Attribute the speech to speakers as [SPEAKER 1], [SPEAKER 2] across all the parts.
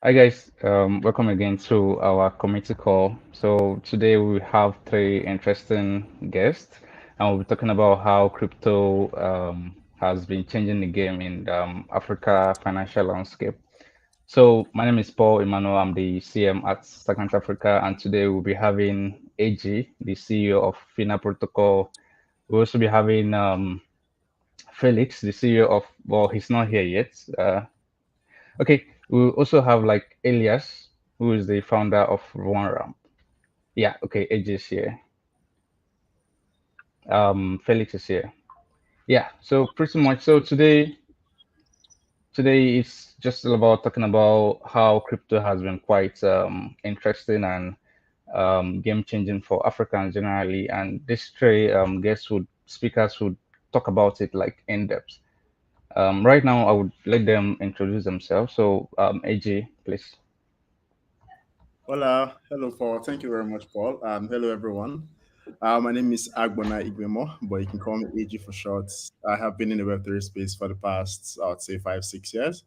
[SPEAKER 1] Hi guys, welcome again to our committee call. So today we have three interesting guests, and we'll be talking about how crypto has been changing the game in Africa financial landscape. So my name is Paul Emmanuel. I'm the CM at Stagnant Africa, and today we'll be having AG, the CEO of FINA Protocol. We'll also be having Felix, the CEO of, well, he's not here yet. Okay, we also have like Elias, who is the founder of OneRamp. Yeah, okay, AJ is here. Felix is here. Yeah, so pretty much. So today it's just all about talking about how crypto has been quite interesting and game changing for Africans generally. And this three guests would speakers would talk about it like in depth. Right now, I would let them introduce themselves. So, AJ, please.
[SPEAKER 2] Hola, hello, Paul. Thank you very much, Paul. Hello, everyone. My name is Agbonna Igwemoh, but you can call me AG for short. I have been in the Web3 space for the past, I would say, 5, 6 years.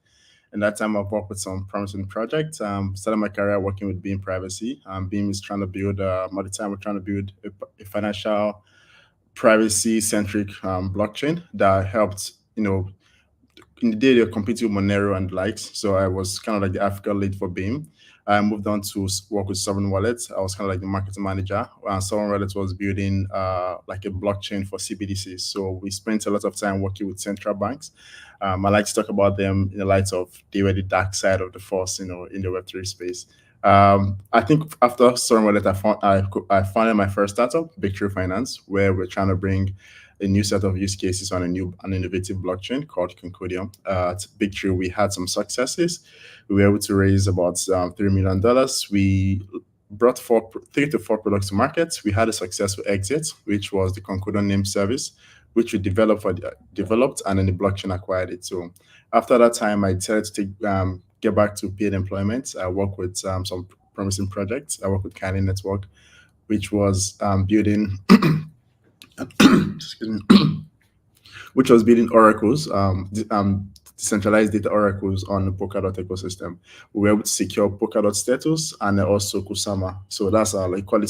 [SPEAKER 2] In that time, I've worked with some promising projects. Started my career working with Beam Privacy. Beam is trying to build, at the time, we're trying to build a financial privacy-centric blockchain that helped, in the day they're competing with Monero and the likes. So I was kind of like the Africa lead for Beam. I moved on to work with Sovereign Wallet. I was kind of like the marketing manager. Sovereign Wallet was building like a blockchain for CBDCs. So we spent a lot of time working with central banks. I like to talk about them in the light of they were the dark side of the force, in the Web3 space. I think after Sovereign Wallet, I founded my first startup, Victory Finance, where we're trying to bring a new set of use cases on an innovative blockchain called Concodium. At Big Tree, we had some successes. We were able to raise about $3 million. We brought 3 to 4 products to market. We had a successful exit, which was the Concodium name service, which we developed, and then the blockchain acquired it. So after that time, I decided to get back to paid employment. I work with some promising projects. I work with Canning Network, which was building excuse me, which was building oracles, decentralized data oracles on the Polkadot ecosystem. We were able to secure Polkadot status and also Kusama. So that's our like call it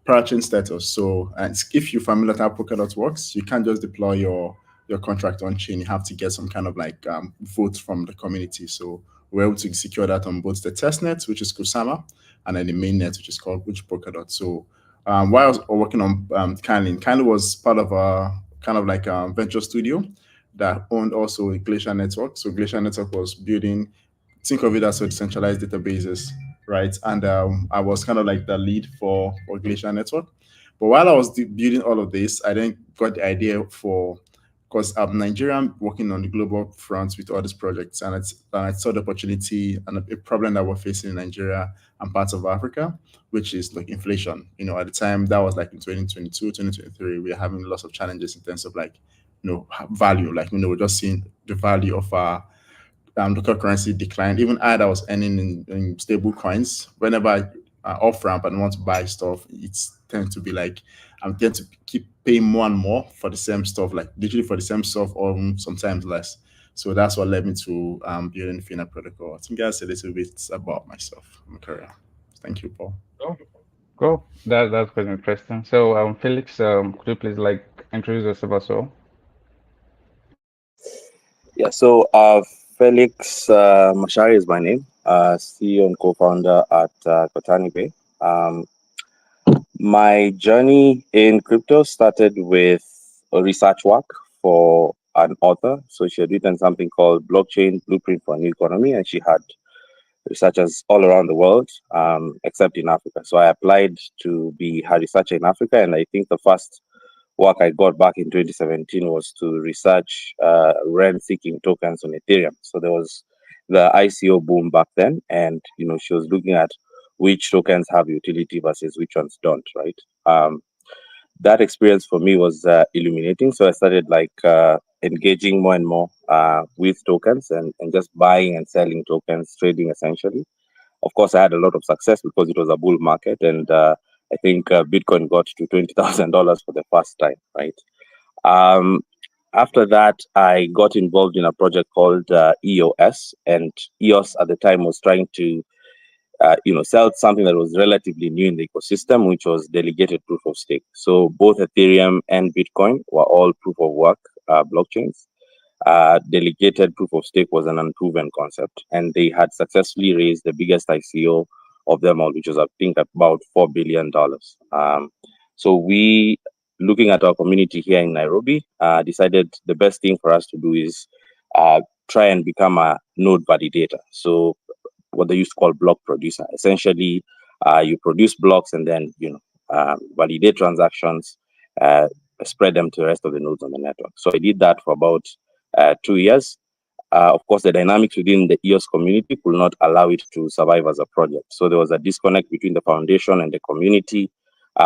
[SPEAKER 2] parachain status. So and if you're familiar with how Polkadot works, you can't just deploy your contract on chain. You have to get some kind of like vote from the community. So we're able to secure that on both the test net, which is Kusama, and then the main net, which is Polkadot. So while I was working on Kindly was part of a kind of like a venture studio that owned also a Glacier Network. So Glacier Network was building, think of it as a decentralized databases, right? And I was kind of like the lead for Glacier Network. But while I was building all of this, I then got the idea for because I'm Nigerian working on the global front with all these projects, and I saw the opportunity and a problem that we're facing in Nigeria and parts of Africa, which is like inflation. At the time that was like in 2022, 2023, we are having lots of challenges in terms of like, value. Like, we're just seeing the value of our local currency decline. Even I that was earning in stable coins, whenever I off ramp and want to buy stuff, it's tend to be like I'm tend to keep paying more and more for the same stuff, like literally for the same stuff, or sometimes less. So that's what led me to building Fina Protocol. I think that's a little bit about myself, my career. Thank you, Paul.
[SPEAKER 1] Cool. Cool. That's quite interesting. So, Felix, could you please like introduce yourself also?
[SPEAKER 3] Yeah, so Felix Macharia is my name, CEO and co-founder at KotaniPay. My journey in crypto started with a research work for an author. So she had written something called Blockchain Blueprint for a New Economy, and she had researchers all around the world, except in Africa. So I applied to be her researcher in Africa, and I think the first work I got back in 2017 was to research rent-seeking tokens on Ethereum. So there was the ICO boom back then, and she was looking at which tokens have utility versus which ones don't, right? That experience for me was illuminating. So I started like engaging more and more with tokens and just buying and selling tokens, trading essentially. Of course, I had a lot of success because it was a bull market, and I think Bitcoin got to $20,000 for the first time, right? Um, After that, I got involved in a project called EOS, and EOS at the time was trying to sell something that was relatively new in the ecosystem, which was delegated proof of stake. So both Ethereum and Bitcoin were all proof of work blockchains. Delegated proof of stake was an unproven concept, and they had successfully raised the biggest ICO of them all, which was, I think, about $4 billion. So we, looking at our community here in Nairobi, decided the best thing for us to do is try and become a node validator. So what they used to call block producer. Essentially, you produce blocks and then validate transactions, spread them to the rest of the nodes on the network. So I did that for about 2 years. Of course, the dynamics within the EOS community could not allow it to survive as a project. So there was a disconnect between the foundation and the community,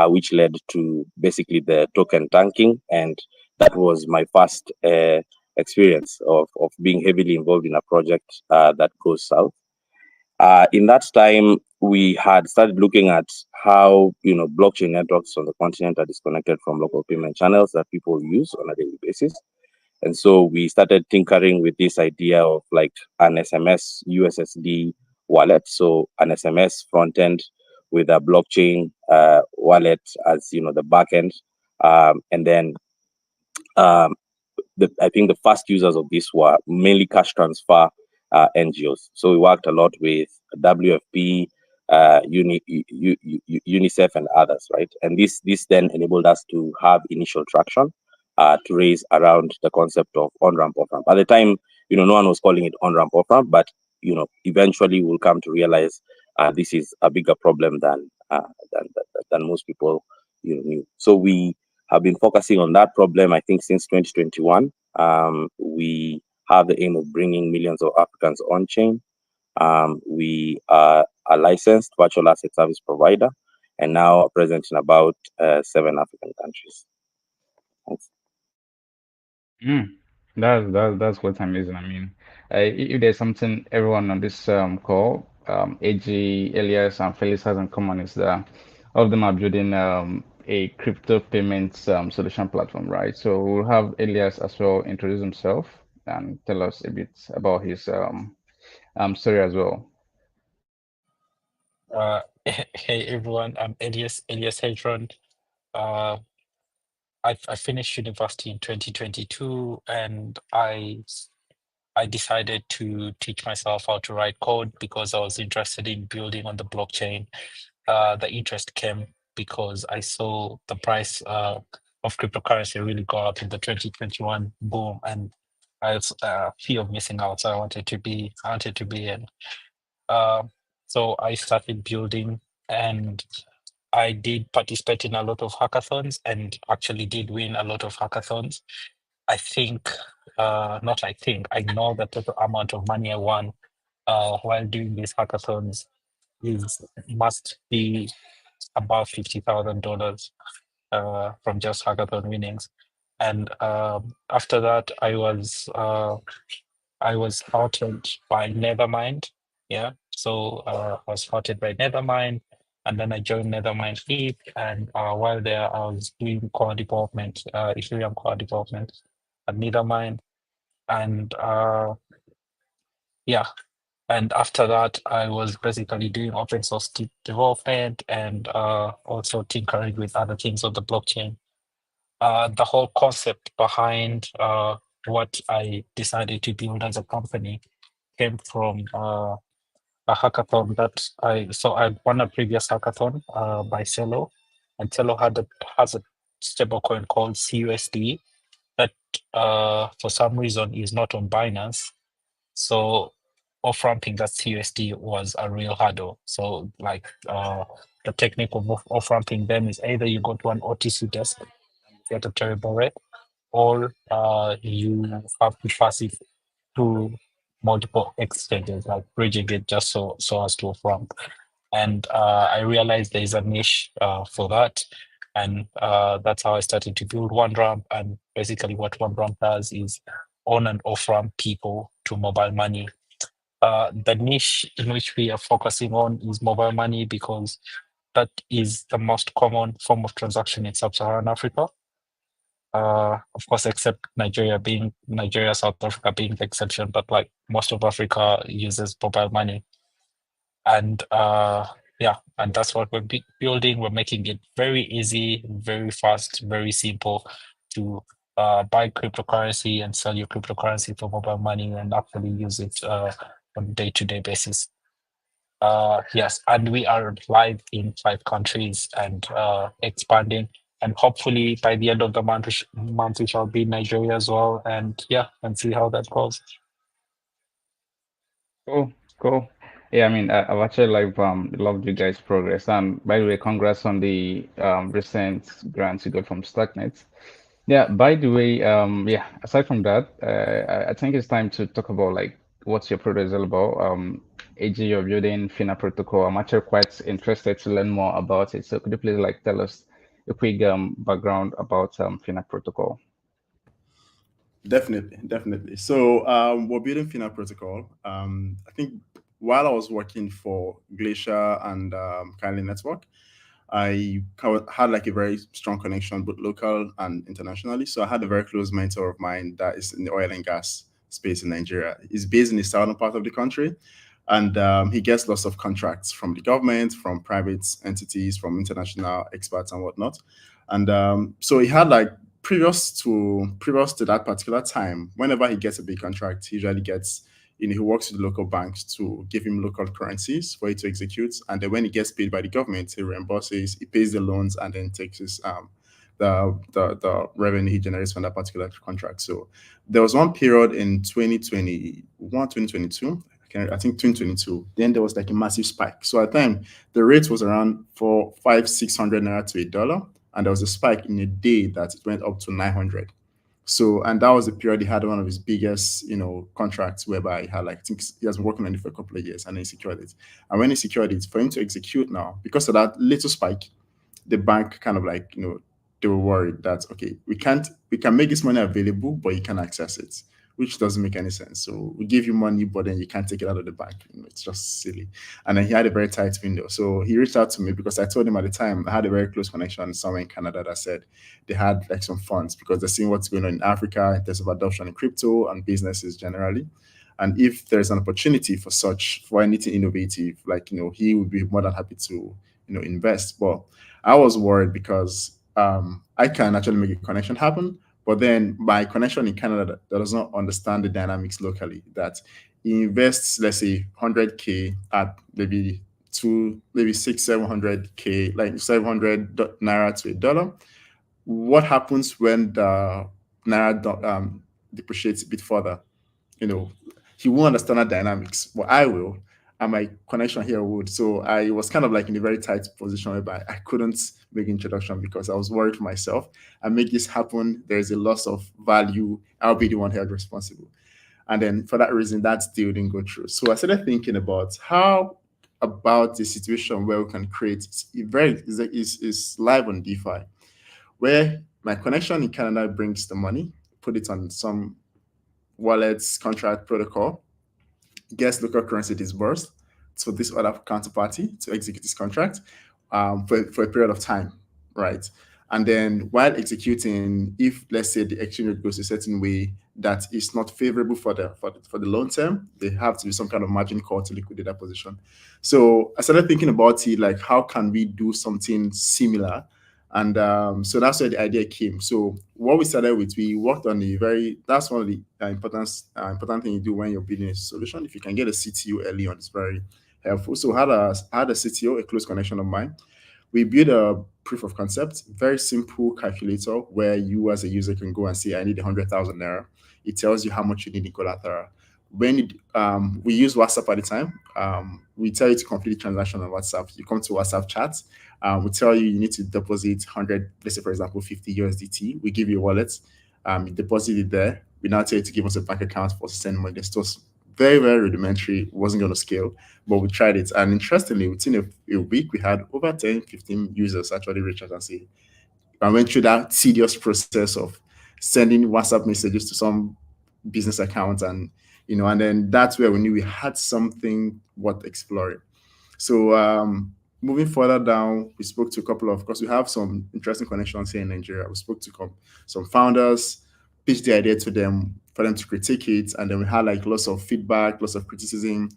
[SPEAKER 3] which led to basically the token tanking. And that was my first experience of being heavily involved in a project that goes south. In that time, we had started looking at how blockchain networks on the continent are disconnected from local payment channels that people use on a daily basis. And so we started tinkering with this idea of like an SMS USSD wallet. So an SMS front end with a blockchain wallet as the back end. And then I think the first users of this were mainly cash transfer NGOs. So we worked a lot with WFP, UNICEF, and others, right? And this then enabled us to have initial traction to raise around the concept of on-ramp, off-ramp. At the time, no one was calling it on-ramp, off-ramp, but eventually we'll come to realize this is a bigger problem than most people knew. So we have been focusing on that problem, I think, since 2021. We have the aim of bringing millions of Africans on chain. We are a licensed virtual asset service provider and now are present in about 7 African countries. Thanks.
[SPEAKER 1] That's quite amazing. I mean, if there's something everyone on this call, AG, Elias, and Felix has in common is that all of them are building a crypto payments solution platform, right? So we'll have Elias as well introduce himself and tell us a bit about his story as well.
[SPEAKER 4] Hey everyone, I'm Elias Hezron. Uh, I finished university in 2022, and I decided to teach myself how to write code because I was interested in building on the blockchain. The interest came because I saw the price of cryptocurrency really go up in the 2021 boom, and I was fear of missing out. So I wanted to be in. Uh, so I started building, and I did participate in a lot of hackathons and actually did win a lot of hackathons. I think, not I think, I know the total amount of money I won while doing these hackathons must be about $50,000 from just hackathon winnings. And after that, I was outed by Nethermind. Yeah, so I was outed by Nethermind, and then I joined Nethermind Heap. And while there, I was doing core development, Ethereum core development at Nethermind. And yeah, and after that, I was basically doing open source development and also tinkering with other things on the blockchain. The whole concept behind what I decided to build as a company came from a hackathon that I won a previous hackathon by Celo, and Celo has a stablecoin called CUSD that for some reason is not on Binance. So off-ramping that CUSD was a real hurdle. So like the technique of off-ramping them is either you go to an OTC desk and get a terrible rate, or you have to pass it to multiple exchanges, like bridging it just so as to off-ramp. And I realized there is a niche for that. And that's how I started to build OneRamp. And basically what OneRamp does is on and off-ramp people to mobile money. The niche in which we are focusing on is mobile money because that is the most common form of transaction in sub-Saharan Africa. Of course, except Nigeria, South Africa being the exception, but like most of Africa uses mobile money. And yeah, and that's what we're building. We're making it very easy, very fast, very simple to buy cryptocurrency and sell your cryptocurrency for mobile money and actually use it on a day-to-day basis. Yes, and we are live in 5 countries and expanding. And hopefully by the end of the month we shall be in Nigeria as well. And yeah, and see how that goes.
[SPEAKER 1] Cool, cool. Yeah, I mean, I've actually like loved you guys' progress. And by the way, congrats on the recent grants you got from Stacknet. Yeah, by the way, yeah, aside from that, I think it's time to talk about like what's your product is all about. AG, you're building FINA protocol. I'm actually quite interested to learn more about it. So could you please like tell us a quick background about FINA protocol?
[SPEAKER 2] Definitely, definitely. So we're building FINA protocol. I think while I was working for Glacier and Kylie Network, had like a very strong connection, both local and internationally. So I had a very close mentor of mine that is in the oil and gas space in Nigeria. He's based in the southern part of the country, and he gets lots of contracts from the government, from private entities, from international experts and whatnot. And so he had like previous to that particular time, whenever he gets a big contract, he usually gets, he works with the local banks to give him local currencies for it to execute. And then when he gets paid by the government, he reimburses, he pays the loans, and then takes his the revenue he generates from that particular contract. So there was one period in 2021, 2022. I think 2022. Then there was like a massive spike. So at the time, the rate was around 600 naira to $1, and there was a spike in a day that it went up to 900. So, and that was the period he had one of his biggest, contracts whereby he had like, I think he has been working on it for a couple of years and then he secured it. And when he secured it, for him to execute now, because of that little spike, the bank kind of like, they were worried that, okay, we can make this money available, but you can't access it, which doesn't make any sense. So we give you money, but then you can't take it out of the bank. It's just silly. And then he had a very tight window. So he reached out to me because I told him at the time I had a very close connection somewhere in Canada that said they had like some funds because they're seeing what's going on in Africa in terms of adoption in crypto and businesses generally. And if there's an opportunity for anything innovative, like, he would be more than happy to, invest. But I was worried because I can actually make a connection happen, but then my connection in Canada that does not understand the dynamics locally, that he invests, let's say, 100K at maybe 700K, like 700 naira to $1. What happens when the naira depreciates a bit further? He won't understand that dynamics, but I will, and my connection here would. So I was kind of like in a very tight position whereby I couldn't make introduction because I was worried for myself. I make this happen, there's a loss of value. I'll be the one held responsible. And then for that reason, that deal didn't go through. So I started thinking about how about the situation where we can create is live on DeFi, where my connection in Canada brings the money, put it on some wallets, contract protocol, gets local currency disbursed to this other counterparty to execute this contract for a period of time, right? And then while executing, if let's say the exchange rate goes a certain way that is not favorable for the long term, they have to do some kind of margin call to liquidate that position. So I started thinking about it, like how can we do something similar? And so that's where the idea came. So what we started with, we worked on that's one of the important thing you do when you're building a solution. If you can get a CTO early on, it's very helpful. So I had a CTO, a close connection of mine. We built a proof of concept, very simple calculator where you as a user can go and say, I need 100,000 naira. It tells you how much you need in collateral. When we use WhatsApp at the time, we tell you to complete the transaction on WhatsApp. You come to WhatsApp chat. We tell you need to deposit 100, let's say, for example, 50 USDT. We give you a wallet. You deposit it there. We now tell you to give us a bank account for send money. It's just very, very rudimentary. It wasn't going to scale, but we tried it. And interestingly, within a week, we had over 10, 15 users actually reach out and say, I went through that tedious process of sending WhatsApp messages to some business accounts and then that's where we knew we had something worth exploring. So moving further down, we spoke to a couple of course, we have some interesting connections here in Nigeria. We spoke to some founders, pitched the idea to them for them to critique it, and then we had like lots of feedback, lots of criticism.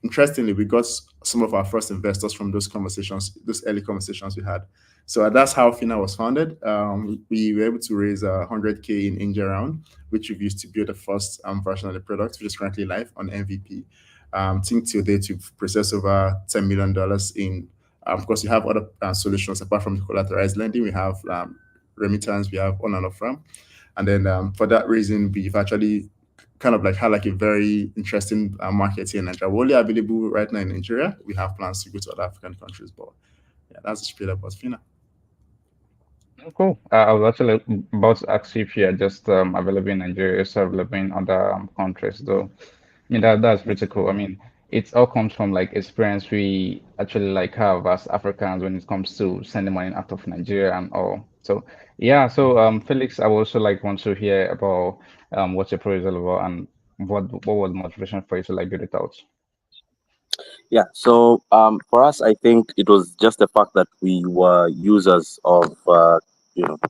[SPEAKER 2] Interestingly, we got some of our first investors from those conversations, those early conversations we had. So that's how Fina was founded. We were able to raise 100K in Angel round, which we've used to build the first version of the product, which is currently live on MVP. I think till date we've processed over $10 million in. Of course, we have other solutions apart from the collateralized lending. We have remittance, we have on and off ramp, and then for that reason, we've actually kind of like had like a very interesting market here in Nigeria. We're only available right now in Nigeria. We have plans to go to other African countries, but yeah, that's the spiel about Fina.
[SPEAKER 1] Cool. I was actually about to ask you if you are just available in Nigeria, or available in other countries, though. I mean, that's pretty cool. I mean, it all comes from like experience we actually like have as Africans when it comes to sending money out of Nigeria and all. So yeah, so Felix, I would also like want to hear about what your project is all about and what was the motivation for you to like build it out.
[SPEAKER 3] Yeah, so for us, I think it was just the fact that we were users of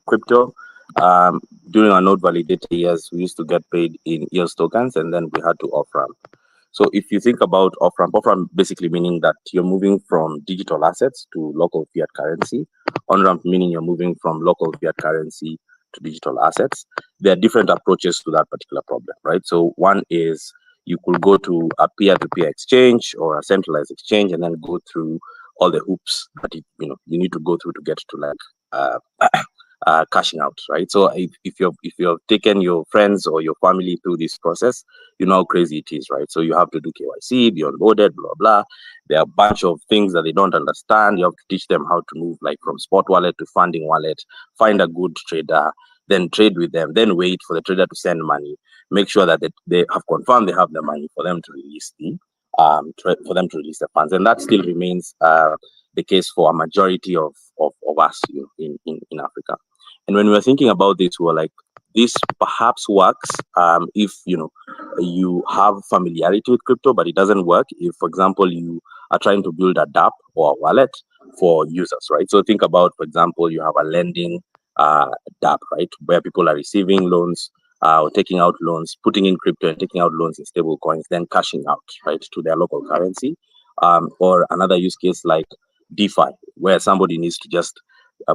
[SPEAKER 3] crypto. During our node validator years, we used to get paid in EOS tokens, and then we had to Offramp. So if you think about Offramp basically meaning that you're moving from digital assets to local fiat currency. OneRamp meaning you're moving from local fiat currency to digital assets. There are different approaches to that particular problem, right? So one is you could go to a peer-to-peer exchange or a centralized exchange and then go through all the hoops that you need to go through to get to like cashing out, right? So if you've taken your friends or your family through this process, you know how crazy it is, right? So you have to do KYC, be onboarded, blah blah. There are a bunch of things that they don't understand. You have to teach them how to move like from spot wallet to funding wallet, find a good trader, then trade with them, then wait for the trader to send money, make sure that they have confirmed they have the money for them to release the funds, and that still remains the case for a majority of us in Africa. And when we were thinking about this, we were like, this perhaps works if you have familiarity with crypto, but it doesn't work if, for example, you are trying to build a DApp or a wallet for users, right? So think about, for example, you have a lending DApp, right, where people are receiving loans or taking out loans, putting in crypto and taking out loans in stable coins, then cashing out, right, to their local currency. Or another use case like DeFi, where somebody needs to just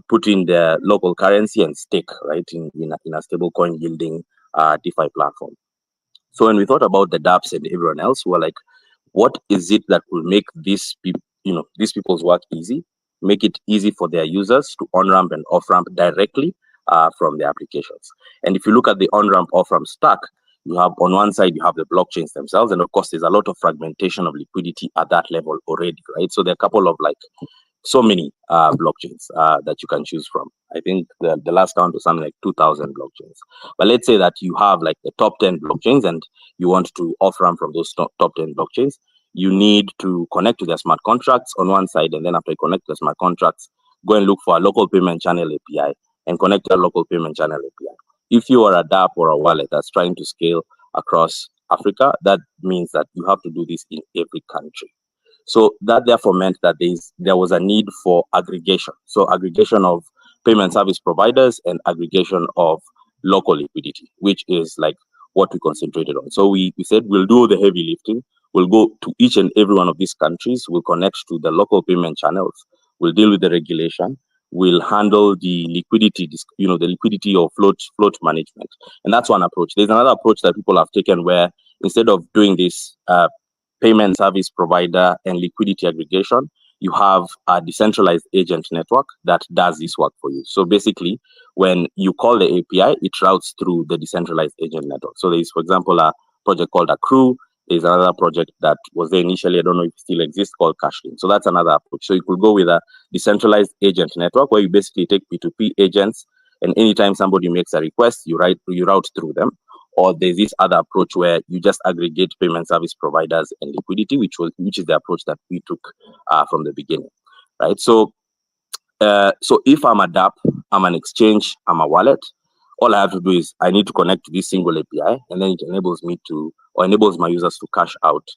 [SPEAKER 3] put in their local currency and stake, right, in a stable coin yielding DeFi platform. So when we thought about the dApps and everyone else, we were like, what is it that will make these people's work easy, make it easy for their users to on-ramp and off-ramp directly from the applications? And if you look at the on-ramp, off-ramp stack, you have on one side, you have the blockchains themselves. And of course, there's a lot of fragmentation of liquidity at that level already, right? So there are a couple of like so many blockchains that you can choose from. I think the last count was something like 2,000 blockchains. But let's say that you have like the top 10 blockchains and you want to off-ramp from those top 10 blockchains. You need to connect to their smart contracts on one side, and then after you connect to the smart contracts, go and look for a local payment channel API and connect to a local payment channel API. If you are a dApp or a wallet that's trying to scale across Africa, that means that you have to do this in every country. So that therefore meant that there was a need for aggregation. So aggregation of payment service providers and aggregation of local liquidity, which is like what we concentrated on. So we said we'll do the heavy lifting. We'll go to each and every one of these countries. We'll connect to the local payment channels. We'll deal with the regulation. We'll handle the liquidity, the liquidity or float management. And that's one approach. There's another approach that people have taken where instead of doing this payment service provider and liquidity aggregation, you have a decentralized agent network that does this work for you. So basically, when you call the API, it routes through the decentralized agent network. So there is, for example, a project called Accrue. There's another project that was there initially, I don't know if it still exists, called Cashlink. So that's another approach. So you could go with a decentralized agent network where you basically take P2P agents, and anytime somebody makes a request, you route through them. Or there's this other approach where you just aggregate payment service providers and liquidity, which is the approach that we took from the beginning, right? So if I'm a dApp, I'm an exchange, I'm a wallet, all I have to do is I need to connect to this single API, and then it enables my users to cash out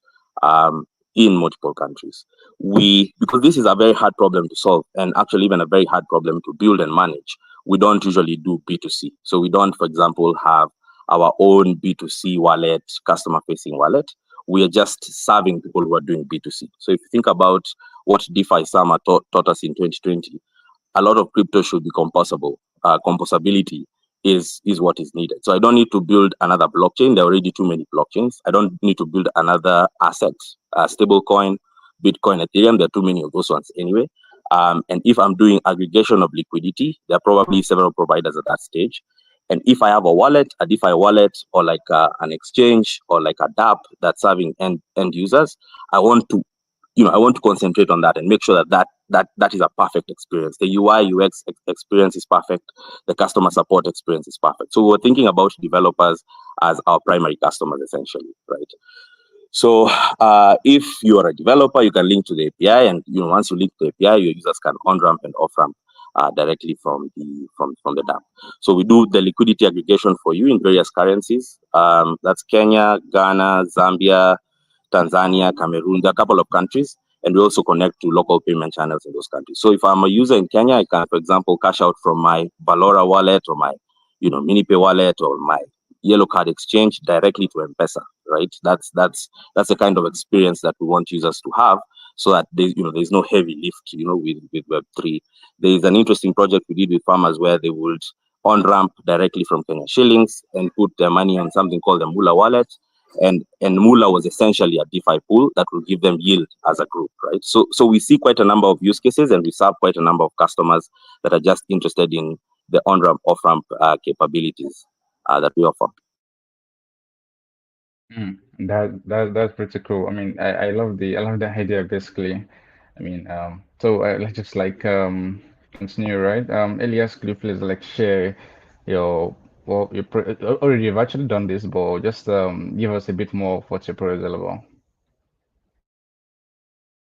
[SPEAKER 3] in multiple countries. Because this is a very hard problem to solve, and actually even a very hard problem to build and manage, we don't usually do B2C. So we don't, for example, have our own B2C wallet, customer-facing wallet. We are just serving people who are doing B2C. So if you think about what DeFi Summer taught us in 2020, a lot of crypto should be composable. Composability is what is needed. So I don't need to build another blockchain. There are already too many blockchains. I don't need to build another asset, stablecoin, Bitcoin, Ethereum. There are too many of those ones anyway. And if I'm doing aggregation of liquidity, there are probably several providers at that stage. And if I have a wallet, a DeFi wallet, or like an exchange, or like a DApp that's serving end users, I want to concentrate on that and make sure that is a perfect experience. The UI UX experience is perfect. The customer support experience is perfect. So we're thinking about developers as our primary customers, essentially, right? So if you are a developer, you can link to the API, and once you link to the API, your users can on-ramp and off-ramp directly from the DApp. So we do the liquidity aggregation for you in various currencies. That's Kenya, Ghana, Zambia, Tanzania, Cameroon. There are a couple of countries, and we also connect to local payment channels in those countries. So if I'm a user in Kenya, I can, for example, cash out from my Valora wallet or my, MiniPay wallet or my Yellow Card exchange directly to M-Pesa, right? That's the kind of experience that we want users to have, so that there's no heavy lift, with Web3. There is an interesting project we did with farmers where they would on-ramp directly from Kenya shillings and put their money on something called the Mula wallet. And Mula was essentially a DeFi pool that will give them yield as a group, right? So we see quite a number of use cases, and we serve quite a number of customers that are just interested in the on-ramp, off-ramp capabilities that we offer.
[SPEAKER 1] That's pretty cool. I mean, I love the idea basically. I mean, so let's just like continue, right? Elias, could you please like share your already you've actually done this, but just give us a bit more of what your project is all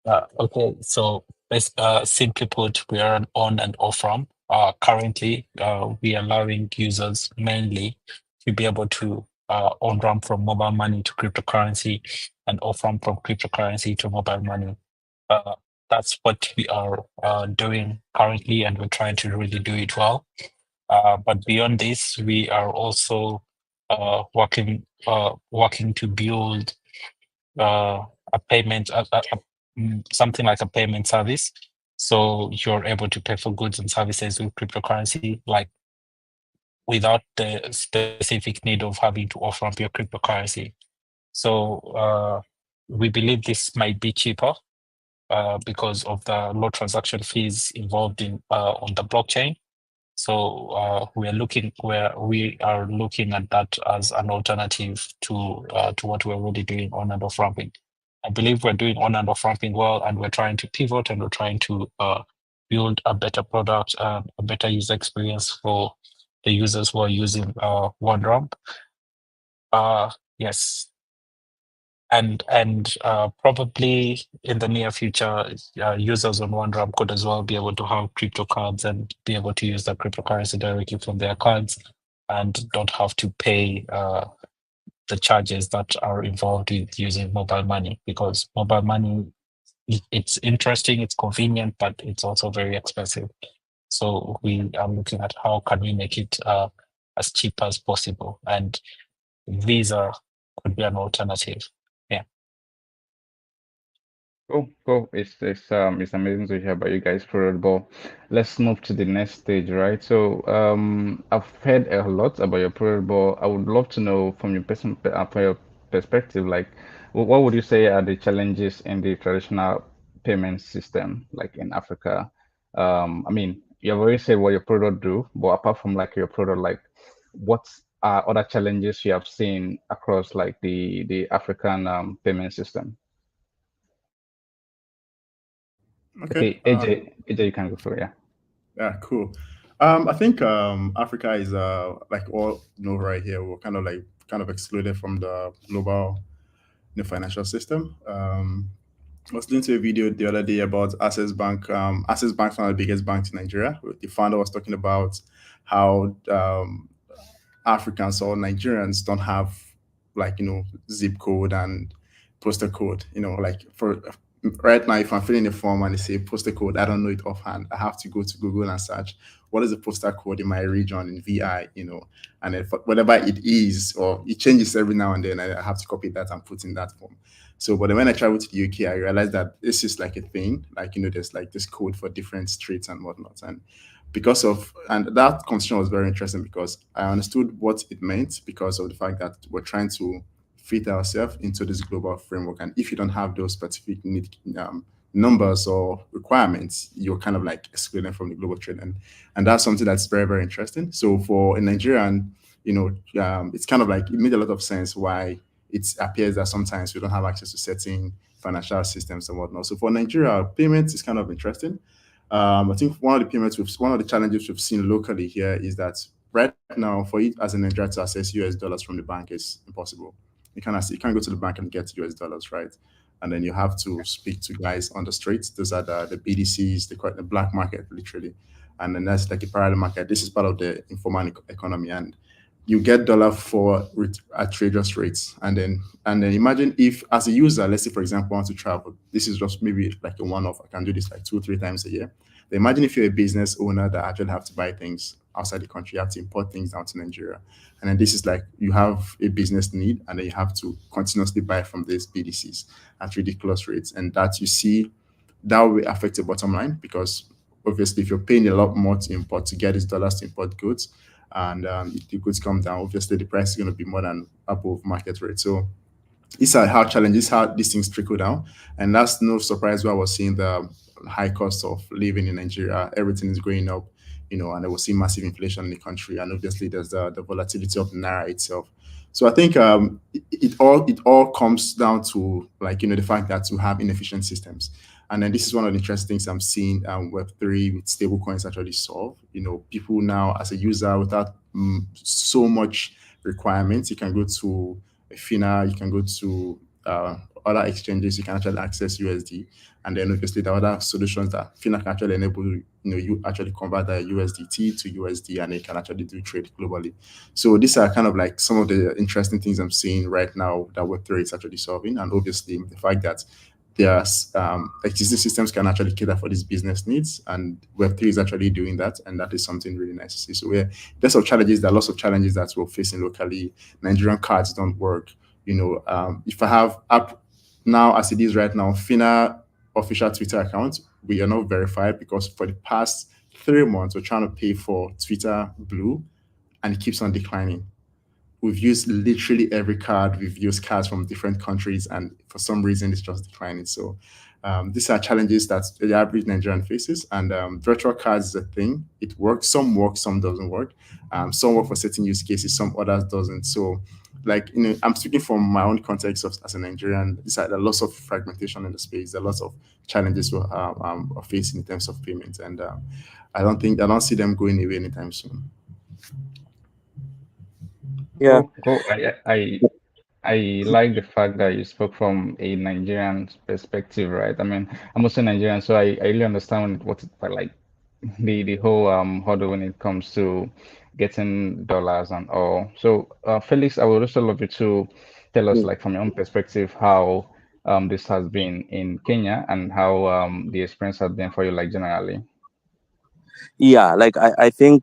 [SPEAKER 1] about.
[SPEAKER 4] Okay, so simply put, we are an on and off ramp. Currently, we are allowing users mainly to be able to on ramp from mobile money to cryptocurrency and off ramp from cryptocurrency to mobile money. That's what we are doing currently, and we're trying to really do it well. But beyond this, we are also working to build a payment, something like a payment service. So you're able to pay for goods and services with cryptocurrency, like without the specific need of having to offer up your cryptocurrency. So we believe this might be cheaper because of the low transaction fees involved in on the blockchain. So we are looking at that as an alternative to what we're already doing on and off ramping. I believe we're doing on and off ramping well, and we're trying to pivot, and we're trying to build a better product, a better user experience for the users who are using OneRamp. Yes, and probably in the near future, users on OneRamp could as well be able to have crypto cards and be able to use the cryptocurrency directly from their cards, and don't have to pay the charges that are involved with using mobile money, because mobile money, it's interesting, it's convenient, but it's also very expensive. So we are looking at how can we make it as cheap as possible, and Visa could be an alternative. Yeah.
[SPEAKER 1] Cool. It's amazing to hear about you guys product, but let's move to the next stage, right? So I've heard a lot about your product, but I would love to know from your from your perspective, like what would you say are the challenges in the traditional payment system, like in Africa? I mean, you have already said what your product do, but apart from like your product, like what are other challenges you have seen across like the African payment system?
[SPEAKER 2] Okay.
[SPEAKER 1] Okay, AJ, you can go for it, yeah.
[SPEAKER 2] Yeah, cool. I think Africa is like all know right here. We're kind of excluded from the global financial system. I was listening to a video the other day about Access Bank. Access Bank is one of the biggest banks in Nigeria. The founder was talking about how Africans or Nigerians don't have, like, zip code and postal code. Like for right now, if I'm filling a form and they say postal code, I don't know it offhand. I have to go to Google and search what is the postal code in my region in VI, and then whatever it is, or it changes every now and then, I have to copy that and put in that form. So, but then when I traveled to the UK, I realized that this is like a thing, like, there's like this code for different streets and whatnot. And that conversation was very interesting because I understood what it meant because of the fact that we're trying to fit ourselves into this global framework. And if you don't have those specific numbers or requirements, you're kind of like excluded from the global trade. And that's something that's very, very interesting. So for a Nigerian, it's kind of like, it made a lot of sense why it appears that sometimes we don't have access to certain financial systems and whatnot. So for Nigeria, payments is kind of interesting. I think one of the challenges we've seen locally here is that right now, for you as a Nigerian to access US dollars from the bank is impossible. You can't go to the bank and get US dollars, right? And then you have to speak to guys on the streets. Those are the BDCs, the black market, literally. And then that's like a parallel market. This is part of the informal economy, and you get dollar for outrageous rates. And then imagine if, as a user, let's say for example, I want to travel. This is just maybe like a one-off. I can do this like 2-3 times a year. But imagine if you're a business owner that actually have to buy things outside the country, you have to import things down to Nigeria. And then this is like, you have a business need, and then you have to continuously buy from these BDCs at ridiculous rates. And that, you see, that will affect your bottom line, because obviously if you're paying a lot more to import, to get these dollars to import goods, and if the goods come down, obviously the price is going to be more than above market rate. So these are how these things trickle down. And that's no surprise why we're seeing the high cost of living in Nigeria. Everything is going up, and we'll see massive inflation in the country. And obviously there's the volatility of the naira itself. So I think it all comes down to, like, the fact that you have inefficient systems. And then this is one of the interesting things I'm seeing Web3 with stablecoins actually solve. People now, as a user, without so much requirements, you can go to FINA, you can go to other exchanges, you can actually access USD. And then obviously the other solutions that FINA can actually enable, you actually convert that USDT to USD, and you can actually do trade globally. So these are kind of like some of the interesting things I'm seeing right now that Web3 is actually solving. And obviously the fact that there's existing systems can actually cater for these business needs, and Web3 is actually doing that, and that is something really nice to see. So there's lots of challenges that we're facing locally. Nigerian cards don't work. If I have app now, as it is right now, FINA official Twitter account, we are not verified because for the past 3 months we're trying to pay for Twitter Blue, and it keeps on declining. We've used literally every card. We've used cards from different countries, and for some reason, it's just declining. So these are challenges that the average Nigerian faces. And virtual cards is a thing. It works. Some work, some doesn't work. Some work for certain use cases, some others doesn't. So, like, I'm speaking from my own context as a Nigerian. These are lots of fragmentation in the space. There are lots of challenges we're facing in terms of payments, and I don't see them going away anytime soon.
[SPEAKER 3] Yeah.
[SPEAKER 1] Cool. I like the fact that you spoke from a Nigerian perspective, right? I mean, I'm also Nigerian, so I really understand what it's like, the whole hurdle when it comes to getting dollars and all. So Felix, I would also love you to tell us, like, from your own perspective, how this has been in Kenya, and how the experience has been for you, like, generally.
[SPEAKER 3] Yeah, like I think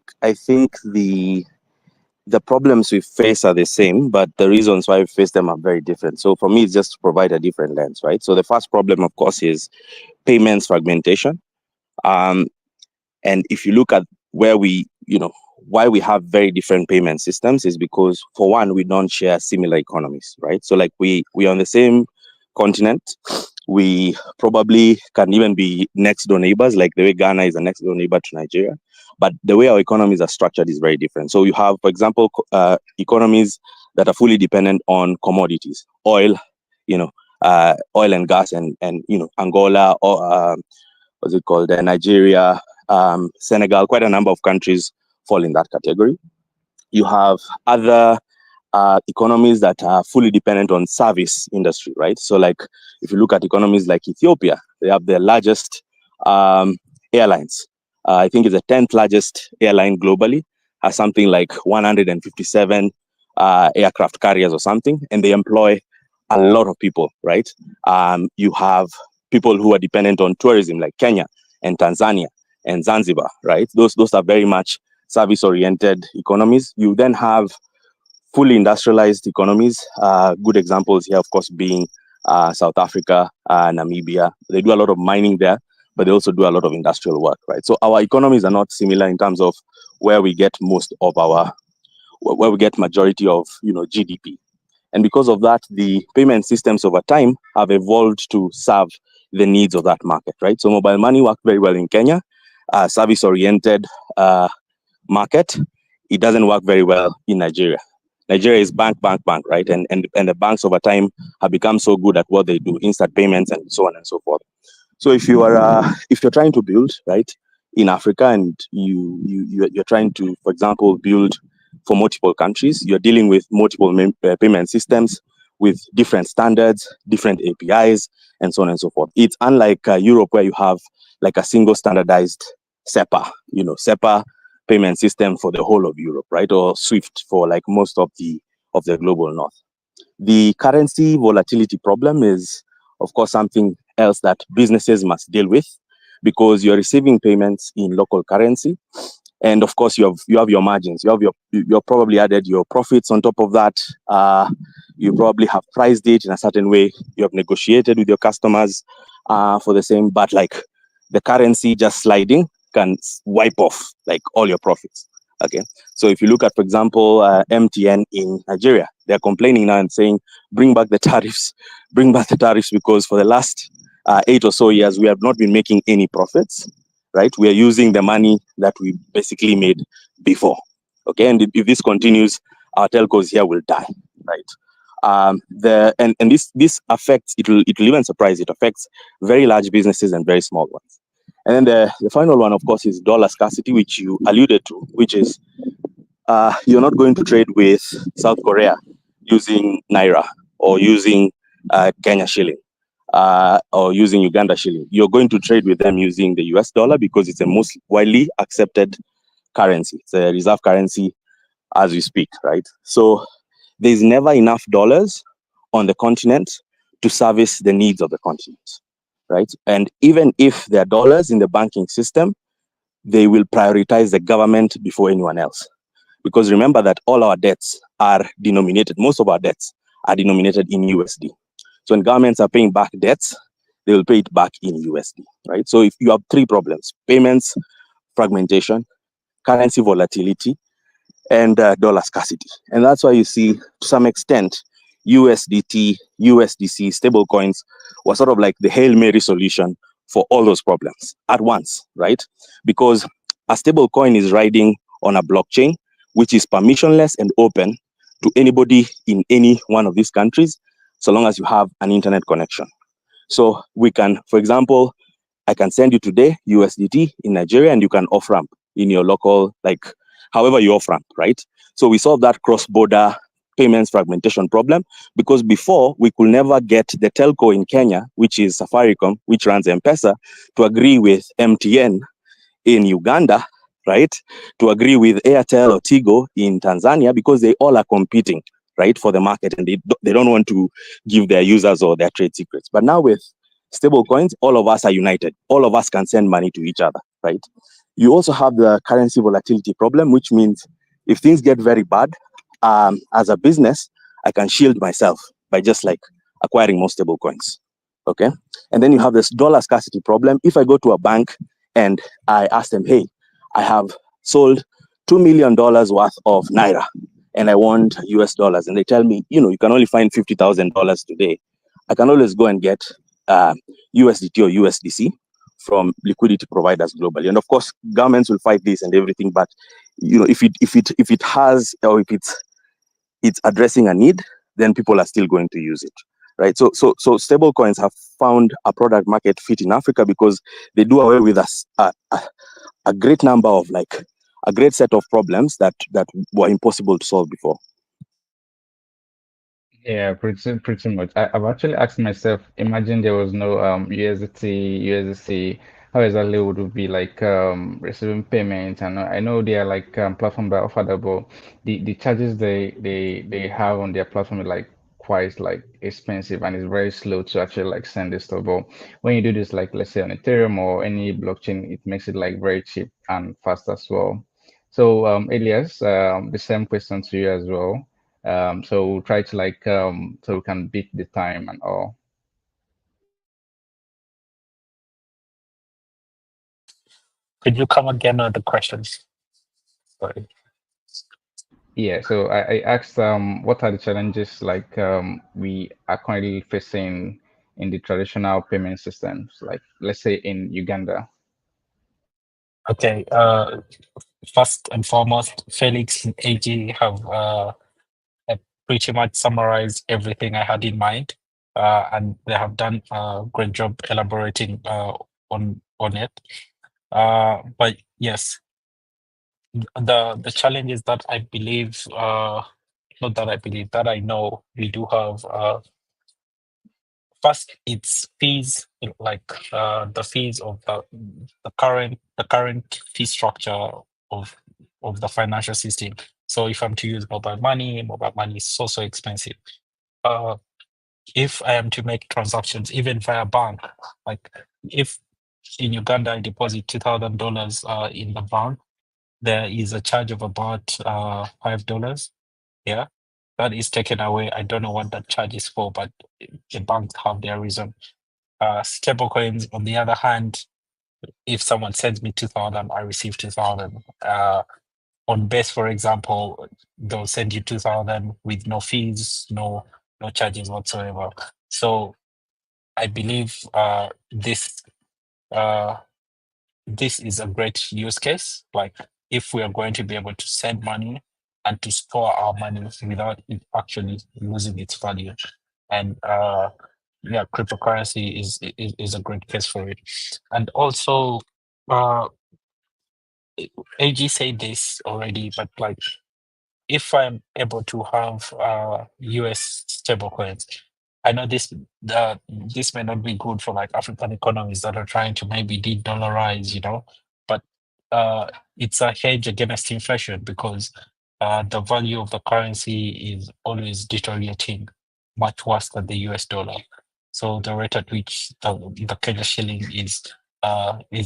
[SPEAKER 3] the problems we face are the same, but the reasons why we face them are very different. So for me, it's just to provide a different lens, right? So the first problem, of course, is payments fragmentation. And if you look at where why we have very different payment systems is because, for one, we don't share similar economies, right? So like we're on the same continent. We probably can even be next door neighbors, like the way Ghana is a next door neighbor to Nigeria. But the way our economies are structured is very different. So you have, for example, economies that are fully dependent on commodities, oil, oil and gas, and Angola, or what's it called, Nigeria, Senegal. Quite a number of countries fall in that category. You have other economies that are fully dependent on service industry, right? So like if you look at economies like Ethiopia, they have the largest airlines. I think it's the 10th largest airline globally, has something like 157 aircraft carriers or something, and they employ a lot of people, right? You have people who are dependent on tourism, like Kenya and Tanzania and Zanzibar, right? Those are very much service-oriented economies. You then have fully industrialized economies. Good examples here, of course, being South Africa, Namibia. They do a lot of mining there, but they also do a lot of industrial work, right? So our economies are not similar in terms of where we get where we get majority of, GDP. And because of that, the payment systems over time have evolved to serve the needs of that market, right? So mobile money worked very well in Kenya, service-oriented market. It doesn't work very well in Nigeria. Nigeria is bank, right? And the banks over time have become so good at what they do, instant payments and so on and so forth. So if you're trying to build, right, in Africa, and you're trying to, for example, build for multiple countries, you're dealing with multiple payment systems with different standards, different APIs, and so on and so forth. It's unlike Europe, where you have like a single standardized SEPA payment system for the whole of Europe, right? Or SWIFT for like most of the global north. The currency volatility problem is, of course, something else that businesses must deal with, because you're receiving payments in local currency. And of course, you have your margins. You're probably added your profits on top of that. You probably have priced it in a certain way. You have negotiated with your customers for the same, but like the currency just sliding can wipe off like all your profits. Okay, so if you look at, for example, MTN in Nigeria, they're complaining now and saying, bring back the tariffs, because for the last 8 or so years, we have not been making any profits, right? We are using the money that we basically made before. Okay, and if this continues, our telcos here will die, right? This affects, it will even surprise, it affects very large businesses and very small ones. And then the final one, of course, is dollar scarcity, which you alluded to, which is you're not going to trade with South Korea using Naira or using Kenya shilling or using Uganda shilling. You're going to trade with them using the US dollar, because it's the most widely accepted currency. It's a reserve currency as we speak, right? So there's never enough dollars on the continent to service the needs of the continent, right? And even if there are dollars in the banking system, they will prioritize the government before anyone else. Because remember that all our debts are denominated, most of our debts are denominated in USD. So when governments are paying back debts, they will pay it back in USD, right? So if you have 3 problems: payments, fragmentation, currency volatility, and dollar scarcity. And that's why you see, to some extent, USDT, USDC, stablecoins were sort of like the Hail Mary solution for all those problems at once, right? Because a stablecoin is riding on a blockchain, which is permissionless and open to anybody in any one of these countries, so long as you have an internet connection. So we can, for example, I can send you today USDT in Nigeria, and you can Offramp in your local, like however you Offramp, right? So we solve that cross-border payments fragmentation problem, because before we could never get the telco in Kenya, which is Safaricom, which runs M-Pesa, to agree with MTN in Uganda, right? To agree with Airtel or Tigo in Tanzania, because they all are competing, right, for the market, and they don't want to give their users or their trade secrets. But now with stable coins, all of us are united. All of us can send money to each other, right? You also have the currency volatility problem, which means if things get very bad, as a business, I can shield myself by just like acquiring more stable coins. Okay. And then you have this dollar scarcity problem. If I go to a bank and I ask them, hey, I have sold $2 million worth of Naira and I want US dollars, and they tell me, you can only find $50,000 today, I can always go and get USDT or USDC from liquidity providers globally. And of course, governments will fight this and everything, but if it has, or if it's addressing a need, then people are still going to use it, right? So stable coins have found a product market fit in Africa, because they do away with a great number of, like, a great set of problems that were impossible to solve before.
[SPEAKER 1] Yeah, pretty much. I've actually asked myself, imagine there was no USDC, how exactly would it be like receiving payments? And I know they are like platform that offer that, but the charges they have on their platform is like quite like expensive and it's very slow to actually like send this stuff. But when you do this, like let's say on Ethereum or any blockchain, it makes it like very cheap and fast as well. So Elias, the same question to you as well. So we'll try to like so we can beat the time and all.
[SPEAKER 4] Could you come again on the questions? Sorry.
[SPEAKER 1] Yeah, so I asked what are the challenges like we are currently facing in the traditional payment systems, like let's say in Uganda.
[SPEAKER 4] Okay. First and foremost, Felix and AG have pretty much summarized everything I had in mind, and they have done a great job elaborating on it. But yes, the challenge is that I believe, not that I believe, that I know we do have. First, it's fees, like the fees of the current fee structure of the financial system. So if I'm to use mobile money is so expensive. Uh, if I am to make transactions, even via bank, like if in Uganda I deposit $2,000 in the bank, there is a charge of about $5. Yeah, that is taken away. I don't know what that charge is for, but the banks have their reason. Stable coins, on the other hand, if someone sends me 2,000, I receive 2,000. On Base, for example, they'll send you 2,000 with no fees, no charges whatsoever. So I believe uh, this is a great use case. Like if we are going to be able to send money and to store our money without it actually losing its value. And yeah, cryptocurrency is a great case for it. And also, uh, AG said this already, but like if I'm able to have US stablecoins, I know this may not be good for like African economies that are trying to maybe de-dollarize, but it's a hedge against inflation because the value of the currency is always deteriorating much worse than the US dollar. So the rate at which the Kenya shilling is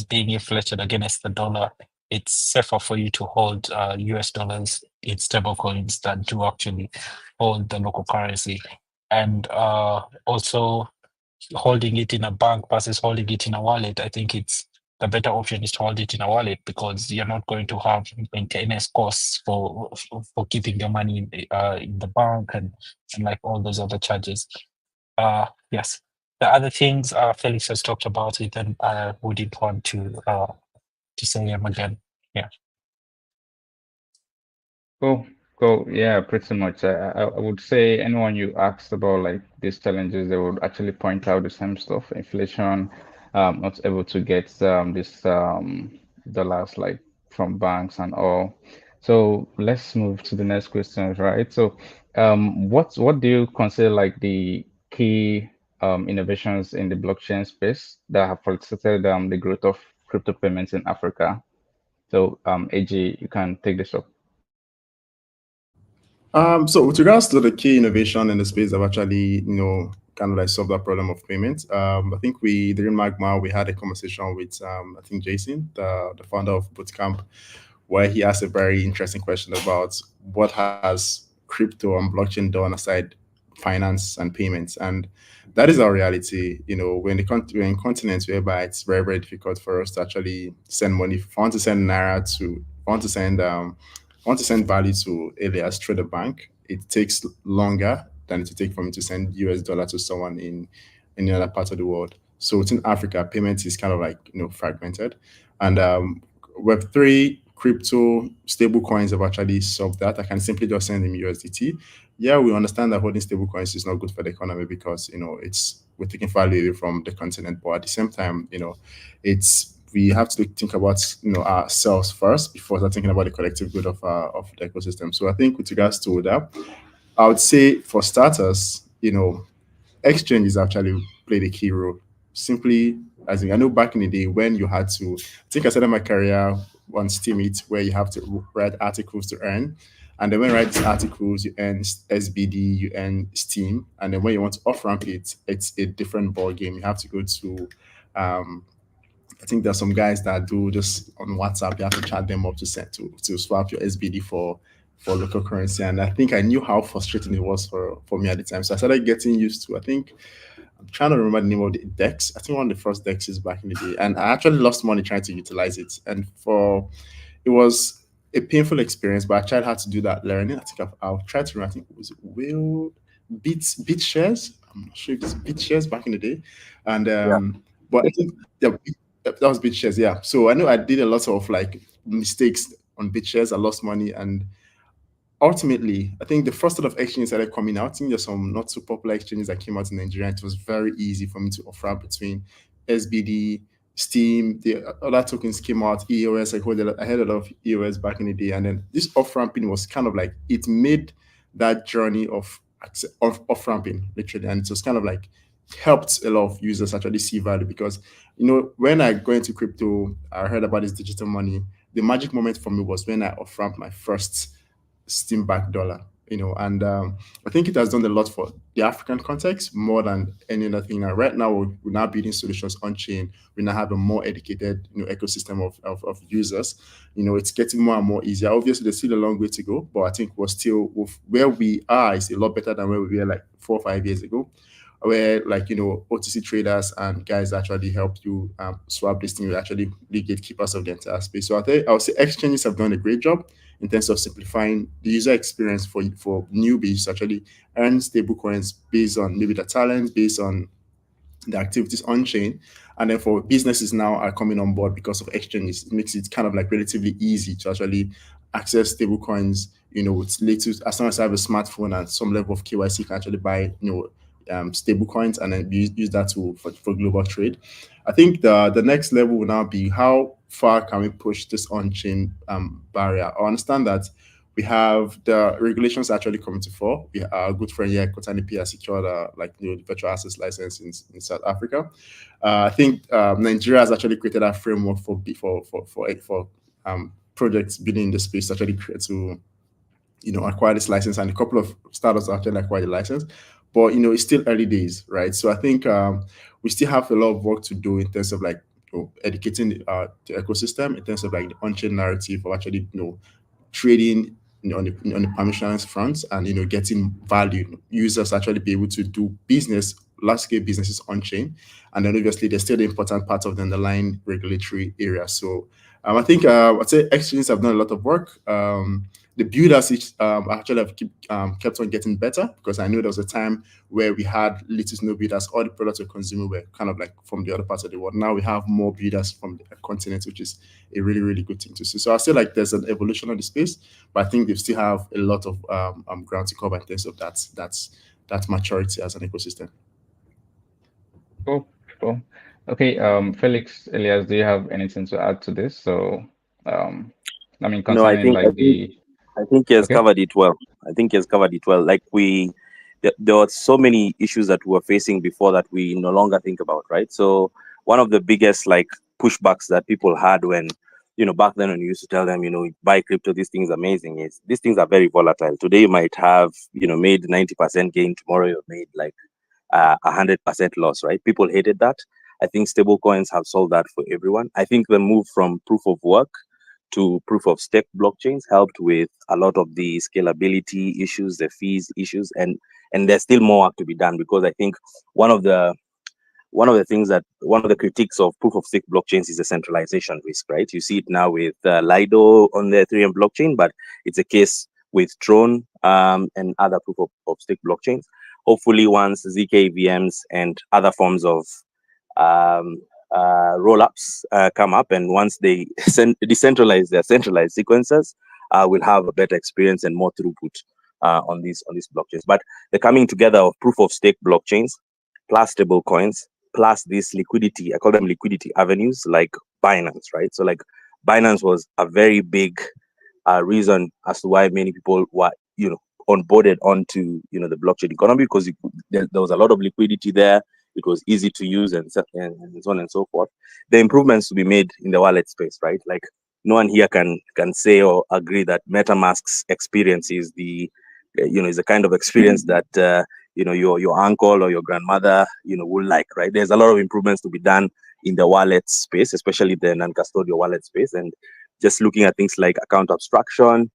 [SPEAKER 4] being inflated against the dollar, it's safer for you to hold US dollars in stable coins than to actually hold the local currency. And also holding it in a bank versus holding it in a wallet, I think it's the better option is to hold it in a wallet because you're not going to have maintenance costs for keeping your money in the bank and like all those other charges. Yes. The other things Felix has talked about it, and I wouldn't want to say them again. Yeah.
[SPEAKER 1] Cool, cool. Yeah, pretty much. I would say anyone you asked about like these challenges, they would actually point out the same stuff. Inflation, not able to get this dollars like from banks and all. So let's move to the next question, right? So, what do you consider like the key innovations in the blockchain space that have facilitated the growth of crypto payments in Africa? So, AG, you can take this up.
[SPEAKER 2] So with regards to the key innovation in the space of actually, kind of like solve that problem of payment, I think during Magma, we had a conversation with, I think Jason, the founder of Bootcamp, where he asked a very interesting question about what has crypto and blockchain done aside finance and payments. And that is our reality. We're in continents whereby it's very, very difficult for us to actually send money. If I want to send Naira if I want to send value to Elias through the bank, it takes longer than it would take for me to send US dollar to someone in any other part of the world. So within Africa, payment is kind of like fragmented, and Web3 crypto stable coins have actually solved that. I can simply just send him USDT. Yeah, we understand that holding stable coins is not good for the economy because we're taking value away from the continent, but at the same time, it's we have to think about ourselves first before start thinking about the collective good of the ecosystem. So I think with regards to that, I would say for starters, exchanges actually played a key role. Simply, as in, I know back in the day when you had to, I think I started my career on Steemit where you have to write articles to earn. And then when you write these articles, you earn SBD, you earn Steam. And then when you want to off-ramp it, it's a different ball game. You have to go to, I think there's some guys that do just on WhatsApp, you have to chat them up to send to swap your SBD for local currency. And I think I knew how frustrating it was for me at the time. So I started getting used to, I think, I'm trying to remember the name of the decks. I think one of the first decks is back in the day. And I actually lost money trying to utilize it. And it was a painful experience, but I tried how to do that learning. I think I'll try to remember, I think it was Will Bit Shares. I'm not sure if it's Bit Shares back in the day. And but I think that was Bit Shares, yeah. So I know I did a lot of like mistakes on Bit Shares. I lost money, and ultimately, I think the first set of exchanges started coming out. I think there's some not so popular exchanges that came out in Nigeria. It was very easy for me to offer between SBD, Steam, the other tokens came out, EOS. I had a lot of EOS back in the day. And then this off-ramping was kind of like, it made that journey of off-ramping, literally. And it was kind of like, helped a lot of users actually see value, because, when I go into crypto, I heard about this digital money. The magic moment for me was when I off-ramped my first Steam backed dollar, and I think it has done a lot for the African context more than any other thing. Now, right now, we're now building solutions on chain. We now have a more educated, ecosystem of users. It's getting more and more easier. Obviously, there's still a long way to go, but I think we're still where we are is a lot better than where we were like 4 or 5 years ago, where OTC traders and guys actually help you swap this thing, will actually be gatekeepers of the entire space. So I would say exchanges have done a great job in terms of simplifying the user experience for newbies to actually earn stable coins based on maybe the talent, based on the activities on chain. And then for businesses now are coming on board because of exchanges, it makes it kind of like relatively easy to actually access stable coins, with little, as long as I have a smartphone and some level of KYC, can actually buy, stable coins and then use that for global trade. I think the next level will now be how far can we push this on-chain barrier. I understand that we have the regulations actually coming to fore. Our good friend here, KotaniPay, has secured the virtual assets license in South Africa. I think Nigeria has actually created a framework for projects building in the space to actually to acquire this license, and a couple of startups actually acquired the license. But it's still early days, right? So I think we still have a lot of work to do in terms of educating the ecosystem, in terms of the on-chain narrative of actually trading on the permissionless front, and getting value. Users actually be able to do business, large-scale businesses on chain, and then obviously there's still the important part of the underlying regulatory area. So I think I'd say exchanges have done a lot of work. The builders actually have kept on getting better, because I know there was a time where we had little to no builders. All the products we consume were kind of like from the other parts of the world. Now we have more builders from the continent, which is a really, really good thing to see. So I feel like there's an evolution of the space, but I think they still have a lot of ground to cover in terms of that maturity as an ecosystem.
[SPEAKER 1] Cool. Okay, Felix, Elias, do you have anything to add to this? So, concerning
[SPEAKER 3] No, I think he has
[SPEAKER 1] Okay.
[SPEAKER 3] covered it well. Like there were so many issues that we were facing before that we no longer think about, right? So one of the biggest pushbacks that people had when, back then when you used to tell them, buy crypto, this thing's amazing, is these things are very volatile. Today you might have, made 90% gain. Tomorrow you've made 100% loss, right? People hated that. I think stable coins have solved that for everyone. I think the move from proof of work to proof of stake blockchains helped with a lot of the scalability issues, the fees issues, and there's still more work to be done, because I think one of the critiques of proof of stake blockchains is the centralization risk, right? You see it now with Lido on the Ethereum blockchain, but it's a case with Tron and other proof of stake blockchains. Hopefully, once ZK VMs and other forms of roll-ups come up, and once they decentralize their centralized sequences, we'll have a better experience and more throughput on these blockchains. But the coming together of proof of stake blockchains plus stable coins plus this liquidity, I call them liquidity avenues, like Binance, right? So Binance was a very big reason as to why many people were onboarded onto the blockchain economy, because there was a lot of liquidity there. It was easy to use and so on and so forth. The improvements to be made in the wallet space, right? no one here can say or agree that MetaMask's experience is the is a kind of experience that your uncle or your grandmother will like, right? There's a lot of improvements to be done in the wallet space, especially the non-custodial wallet space, and just looking at things like account abstraction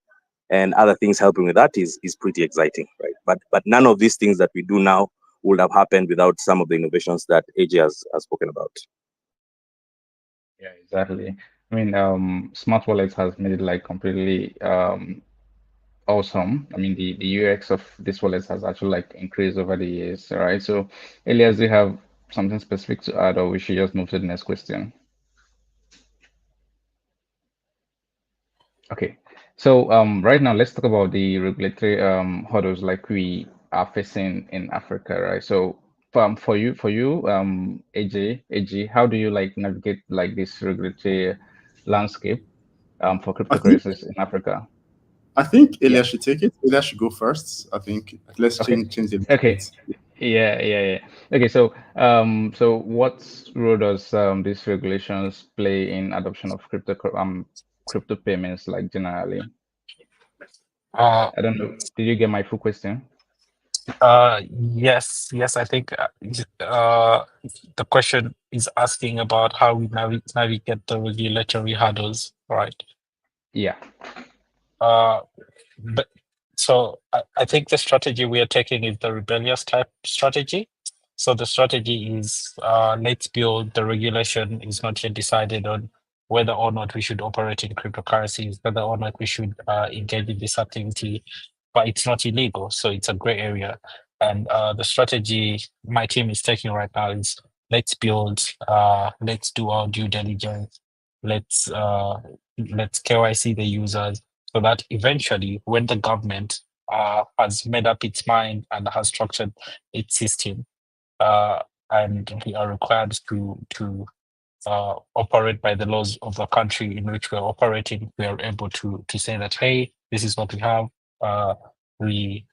[SPEAKER 3] and other things helping with that is pretty exciting, right? But none of these things that we do now would have happened without some of the innovations that AJ has spoken about.
[SPEAKER 1] Yeah, exactly. I mean, smart wallets has made it like completely awesome. I mean, the UX of this wallets has actually like increased over the years, right? So, Elias, do you have something specific to add, or we should just move to the next question? Okay. So, right now, let's talk about the regulatory hurdles like we are facing in Africa, right? So, AJ, how do you like navigate like this regulatory landscape for
[SPEAKER 2] I think
[SPEAKER 1] cryptocurrencies in Africa?
[SPEAKER 2] I think
[SPEAKER 1] Yeah.
[SPEAKER 2] Elias should take it. Elias should go first. I think let's
[SPEAKER 1] Okay.
[SPEAKER 2] change the
[SPEAKER 1] Okay.
[SPEAKER 2] bit.
[SPEAKER 1] Yeah. Okay, so what role does these regulations play in adoption of crypto payments like generally?
[SPEAKER 4] Uh,
[SPEAKER 1] I don't know. Did you get my full question?
[SPEAKER 4] yes, I think the question is asking about how we navigate the regulatory hurdles, right?
[SPEAKER 1] Yeah.
[SPEAKER 4] Uh, but so I think the strategy we are taking is the rebellious type strategy. So the strategy is let's build the regulation is not yet decided on whether or not we should operate in cryptocurrencies, whether or not we should engage in this activity, but it's not illegal, so it's a gray area. And the strategy my team is taking right now is let's build, let's do our due diligence, let's KYC the users, so that eventually, when the government has made up its mind and has structured its system, uh, and we are required to operate by the laws of the country in which we're operating, we are able to say that, hey, this is what we have. We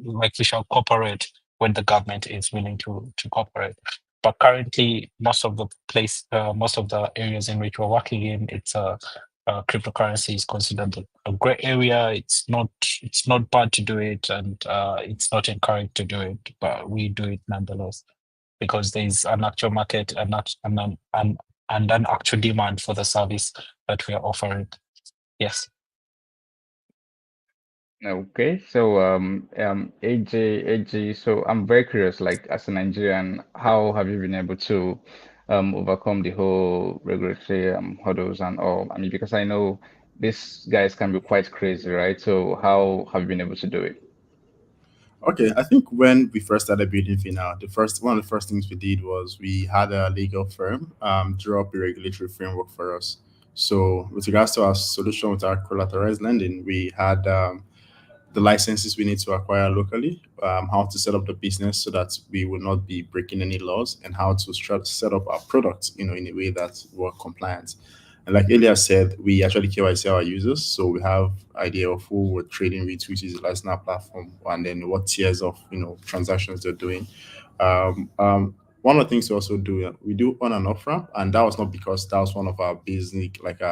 [SPEAKER 4] we shall cooperate when the government is willing to cooperate. But currently, most of the areas in which we're working in, cryptocurrency is considered a gray area. It's not bad to do it, and it's not encouraged to do it, but we do it nonetheless because there is an actual market and an actual demand for the service that we are offering. Yes.
[SPEAKER 1] Okay. So AJ, so I'm very curious, like as a Nigerian, how have you been able to overcome the whole regulatory hurdles and all? I mean, because I know these guys can be quite crazy, right? So how have you been able to do it?
[SPEAKER 2] Okay, I think when we first started building Fina, one of the first things we did was we had a legal firm draw up a regulatory framework for us. So with regards to our solution with our collateralized lending, we had the licenses we need to acquire locally, how to set up the business so that we will not be breaking any laws, and how to set up our products, in a way that we're compliant. And like Elias said, we actually KYC our users, so we have idea of who we're trading with, which is utilizing our platform, and then what tiers of transactions they're doing. One of the things we also do, we do on and off ramp, and that was not because that was one of our basic like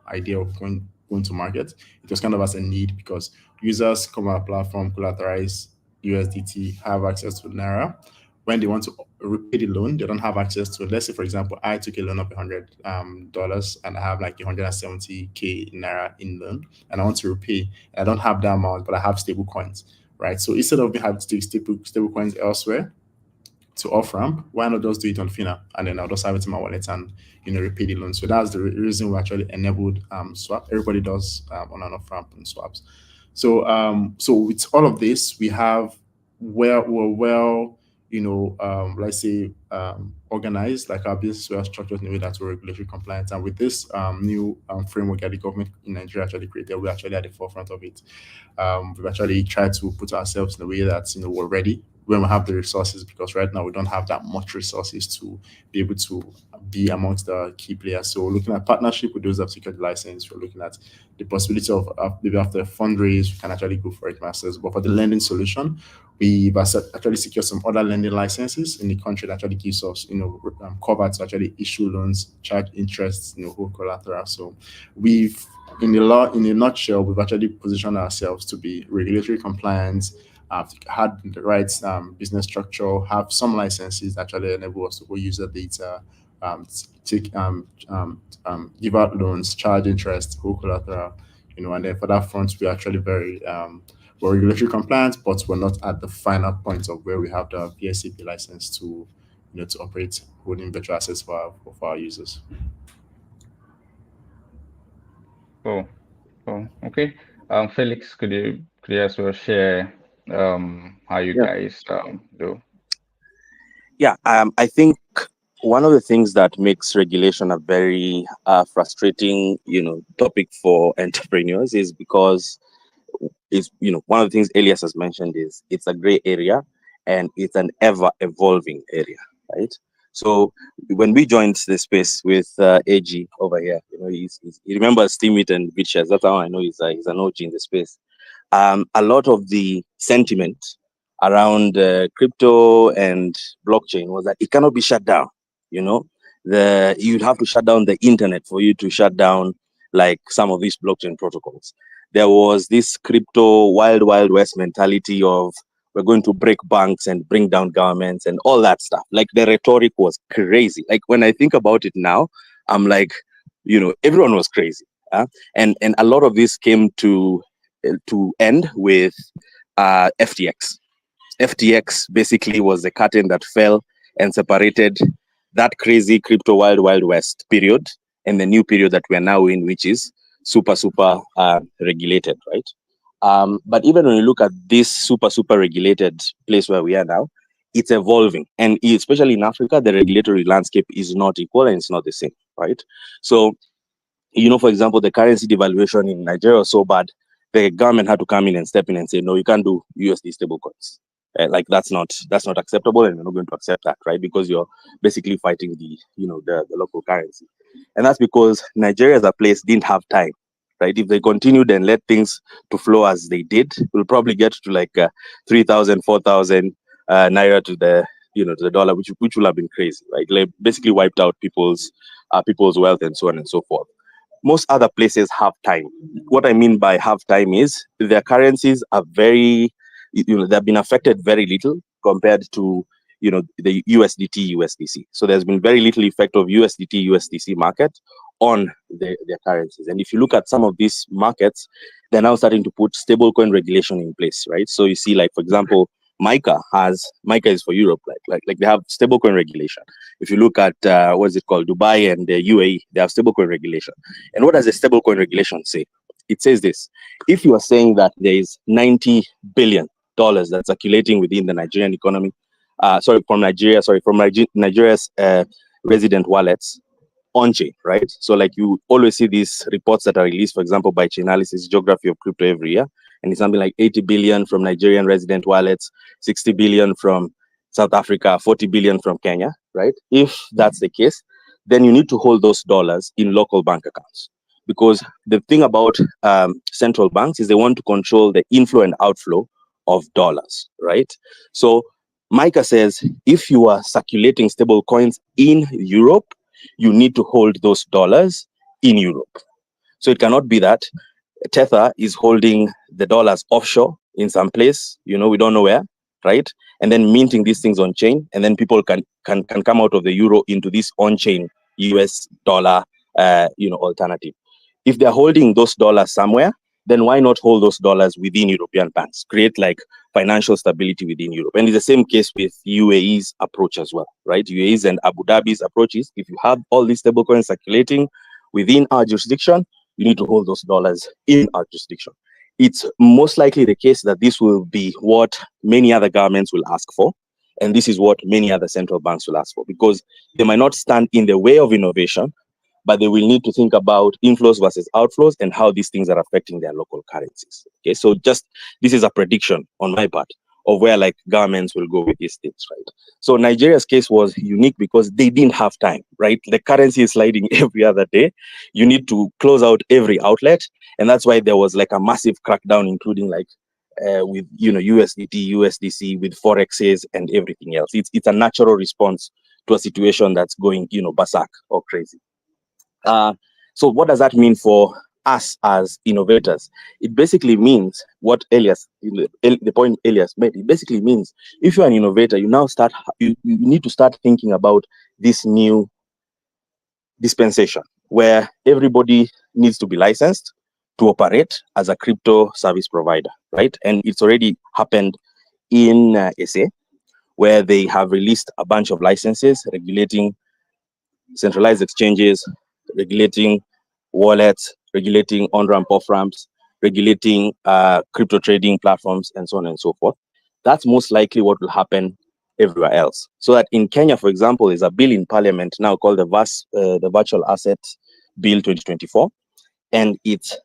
[SPEAKER 2] idea of going to market. It was kind of as a need because users come on our platform, collateralize USDT, have access to Naira. When they want to repay the loan, they don't have access to it. Let's say, for example, I took a loan of $100 and I have like 170K Naira in loan, and I want to repay. I don't have that amount, but I have stable coins, right? So instead of me having to take stable coins elsewhere to off ramp, why not just do it on Fina, and then I'll just have it in my wallet and repay the loan. So that's the reason we actually enabled swap. Everybody does on and off ramp and swaps. So with all of this, we have we're well, let's say organized, like our business were structured in a way that's regulatory compliant. And with this new framework that the government in Nigeria actually created, we're actually at the forefront of it. We've actually tried to put ourselves in a way that we're ready when we have the resources, because right now we don't have that much resources to be able to be amongst the key players. So we're looking at partnership with those that have secured the license. We're looking at the possibility of maybe after a fundraise, we can actually go for it masters. But for the lending solution, we've actually secured some other lending licenses in the country that actually gives us, cover to actually issue loans, charge interest, hold collateral. So we've, in a nutshell, we've actually positioned ourselves to be regulatory compliant, had the right business structure, have some licenses that actually enable us to go user data, take give out loans, charge interest, hold collateral, and then for that front, we're actually very we're regulatory compliant, but we're not at the final point of where we have the VSCP license to to operate holding virtual assets for our users.
[SPEAKER 1] Oh, okay. Felix, could you as well share how you
[SPEAKER 3] Yeah.
[SPEAKER 1] guys do?
[SPEAKER 3] Yeah, I think one of the things that makes regulation a very frustrating, topic for entrepreneurs is because one of the things Elias has mentioned is it's a gray area and it's an ever evolving area, right? So when we joined the space with AG over here, he remembers Steemit and BitShares. That's how I know he's an OG in the space. A lot of the sentiment around crypto and blockchain was that it cannot be shut down. You'd have to shut down the internet for you to shut down like some of these blockchain protocols. There was this crypto wild west mentality of we're going to break banks and bring down governments and all that stuff. Like the rhetoric was crazy. Like when I think about it now, I'm like, everyone was crazy. And a lot of this came to end with FTX. FTX basically was the curtain that fell and separated that crazy crypto wild west period and the new period that we're now in, which is super regulated, right? But even when you look at this super regulated place where we are now, it's evolving, and especially in Africa, the regulatory landscape is not equal and it's not the same, right? So, for example, the currency devaluation in Nigeria was so bad, the government had to come in and step in and say, no, you can't do USD stablecoins. Like that's not acceptable, and we're not going to accept that, right? Because you're basically fighting the local currency, and that's because Nigeria as a place didn't have time, right? If they continued and let things to flow as they did, we'll probably get to like 3,000, 4,000 naira to the to the dollar, which will have been crazy, right? Like basically wiped out people's wealth and so on and so forth. Most other places have time. What I mean by have time is their currencies are very, they've been affected very little compared to, the USDT, USDC. So there's been very little effect of USDT, USDC market on their currencies. And if you look at some of these markets, they're now starting to put stablecoin regulation in place, right? So you see, like, for example, MICA is for Europe, like they have stablecoin regulation. If you look at what's it called, Dubai and the UAE, they have stablecoin regulation. And what does the stablecoin regulation say? It says this: if you are saying that there is $90 billion that's circulating within the Nigerian economy, from Nigeria's resident wallets on chain, right? So like you always see these reports that are released, for example, by Chainalysis, Geography of Crypto every year, and it's something like 80 billion from Nigerian resident wallets, 60 billion from South Africa, 40 billion from Kenya, right? If that's the case, then you need to hold those dollars in local bank accounts. Because the thing about central banks is they want to control the inflow and outflow of dollars, right? So MICA says if you are circulating stable coins in Europe, you need to hold those dollars in Europe. So it cannot be that Tether is holding the dollars offshore in some place, we don't know where, right? And then minting these things on chain, and then people can come out of the euro into this on-chain US dollar, alternative. If they're holding those dollars somewhere, then why not hold those dollars within European banks? Create like financial stability within Europe. And it's the same case with UAE's approach as well, right? UAE's and Abu Dhabi's approaches. If you have all these stablecoins circulating within our jurisdiction, you need to hold those dollars in our jurisdiction. It's most likely the case that this will be what many other governments will ask for. And this is what many other central banks will ask for, because they might not stand in the way of innovation, but they will need to think about inflows versus outflows and how these things are affecting their local currencies. Okay, so just this is a prediction on my part of where like governments will go with these things, right? So Nigeria's case was unique because they didn't have time, right? The currency is sliding every other day. You need to close out every outlet, and that's why there was like a massive crackdown, including like with USDT, USDC, with forexes and everything else. It's a natural response to a situation that's going berserk or crazy. So what does that mean for us as innovators? It basically means what Elias, the point Elias made, it basically means if you're an innovator, you now you need to start thinking about this new dispensation where everybody needs to be licensed to operate as a crypto service provider, right? And it's already happened in SA, where they have released a bunch of licenses regulating centralized exchanges, regulating wallets, regulating on-ramp, off-ramps, regulating crypto trading platforms, and so on and so forth. That's most likely what will happen everywhere else. So that in Kenya, for example, there's a bill in parliament now called the Virtual Asset Bill 2024, and it's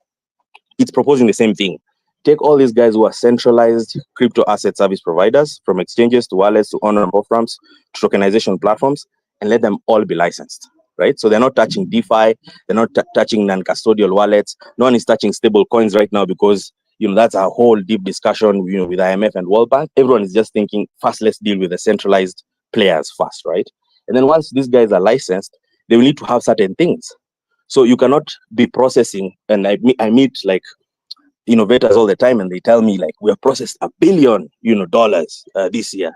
[SPEAKER 3] proposing the same thing. Take all these guys who are centralized crypto asset service providers, from exchanges to wallets to on-ramp, off-ramps to tokenization platforms, and let them all be licensed, right? So they're not touching DeFi, they're not touching non-custodial wallets. No one is touching stable coins right now because that's a whole deep discussion with IMF and World Bank. Everyone is just thinking, first let's deal with the centralized players first, right? And then once these guys are licensed, they will need to have certain things. So you cannot be processing, and I meet like innovators all the time, and they tell me like we have processed $1 billion dollars this year,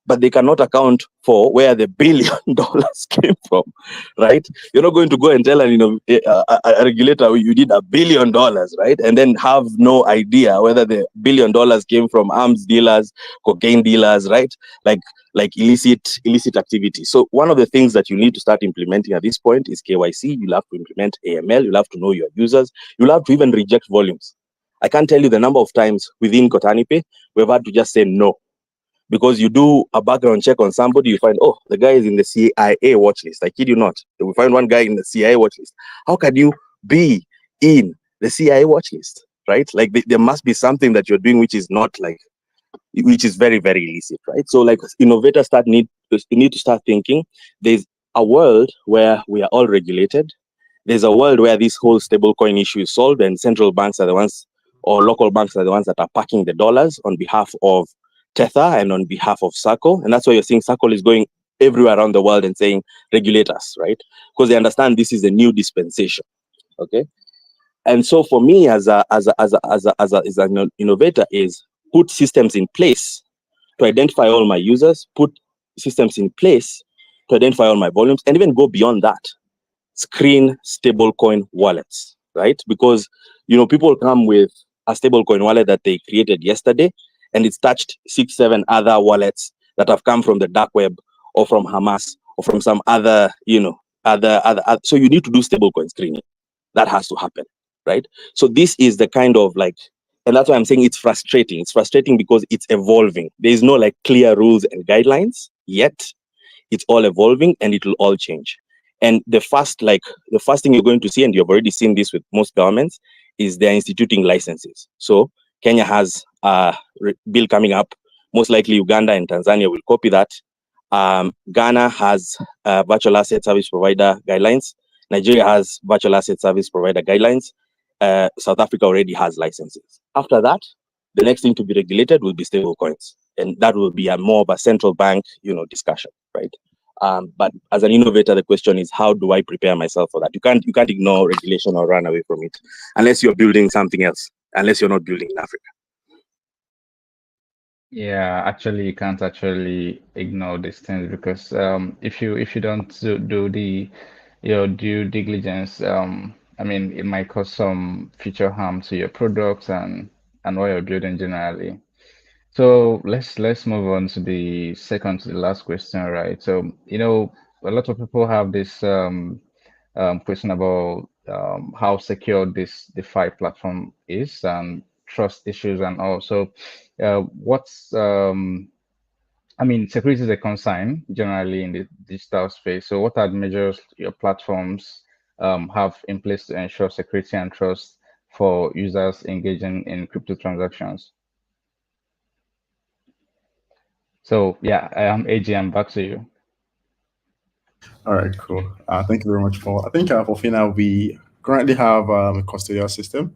[SPEAKER 3] but they cannot account for where the $1 billion came from, right? You're not going to go and tell a regulator you did $1 billion, right? And then have no idea whether the $1 billion came from arms dealers, cocaine dealers, right? Like illicit activity. So one of the things that you need to start implementing at this point is KYC. You'll have to implement AML. You'll have to know your users. You'll have to even reject volumes. I can't tell you the number of times within KotaniPay we've had to just say no. Because you do a background check on somebody, you find, oh, the guy is in the CIA watch list. I kid you not. We find one guy in the CIA watch list. How can you be in the CIA watch list, right? Like there must be something that you're doing which is not like, which is very, very illicit, right? So like innovators need to start thinking there's a world where we are all regulated. There's a world where this whole stablecoin issue is solved, and central banks are the ones, or local banks are the ones that are packing the dollars on behalf of Tether and on behalf of Circle. And that's why you're seeing Circle is going everywhere around the world and saying, regulate us, right? Because they understand this is a new dispensation, okay? And so for me as an innovator is put systems in place to identify all my users, put systems in place to identify all my volumes, and even go beyond that. Screen stablecoin wallets, right? Because people come with a stablecoin wallet that they created yesterday, and it's touched 6-7 other wallets that have come from the dark web or from Hamas or from some other, other. So you need to do stablecoin screening. That has to happen, right? So this is the kind of like, and that's why I'm saying it's frustrating. It's frustrating because it's evolving. There is no like clear rules and guidelines yet. It's all evolving and it will all change. And the first thing you're going to see, and you've already seen this with most governments, is they're instituting licenses. So Kenya has a bill coming up. Most likely Uganda and Tanzania will copy that. Ghana has virtual asset service provider guidelines. Nigeria has virtual asset service provider guidelines. South Africa already has licenses. After that, the next thing to be regulated will be stable coins. And that will be more of a central bank, discussion, right? But as an innovator, the question is, how do I prepare myself for that? You can't ignore regulation or run away from it unless you're building something else, unless you're not building in Africa.
[SPEAKER 1] Yeah, actually, you can't actually ignore these things because if you don't do the your due diligence, I mean, it might cause some future harm to your products and what you're building generally. So let's move on to the second to the last question, right? So, a lot of people have this question about how secure this DeFi platform is and trust issues and all. So, what's I mean, security is a concern generally in the digital space. So, what are the measures your platforms have in place to ensure security and trust for users engaging in crypto transactions? So yeah, AJ, I'm back to you.
[SPEAKER 2] All right, cool. Thank you very much, Paul. I think for FINA, we currently have a custodial system,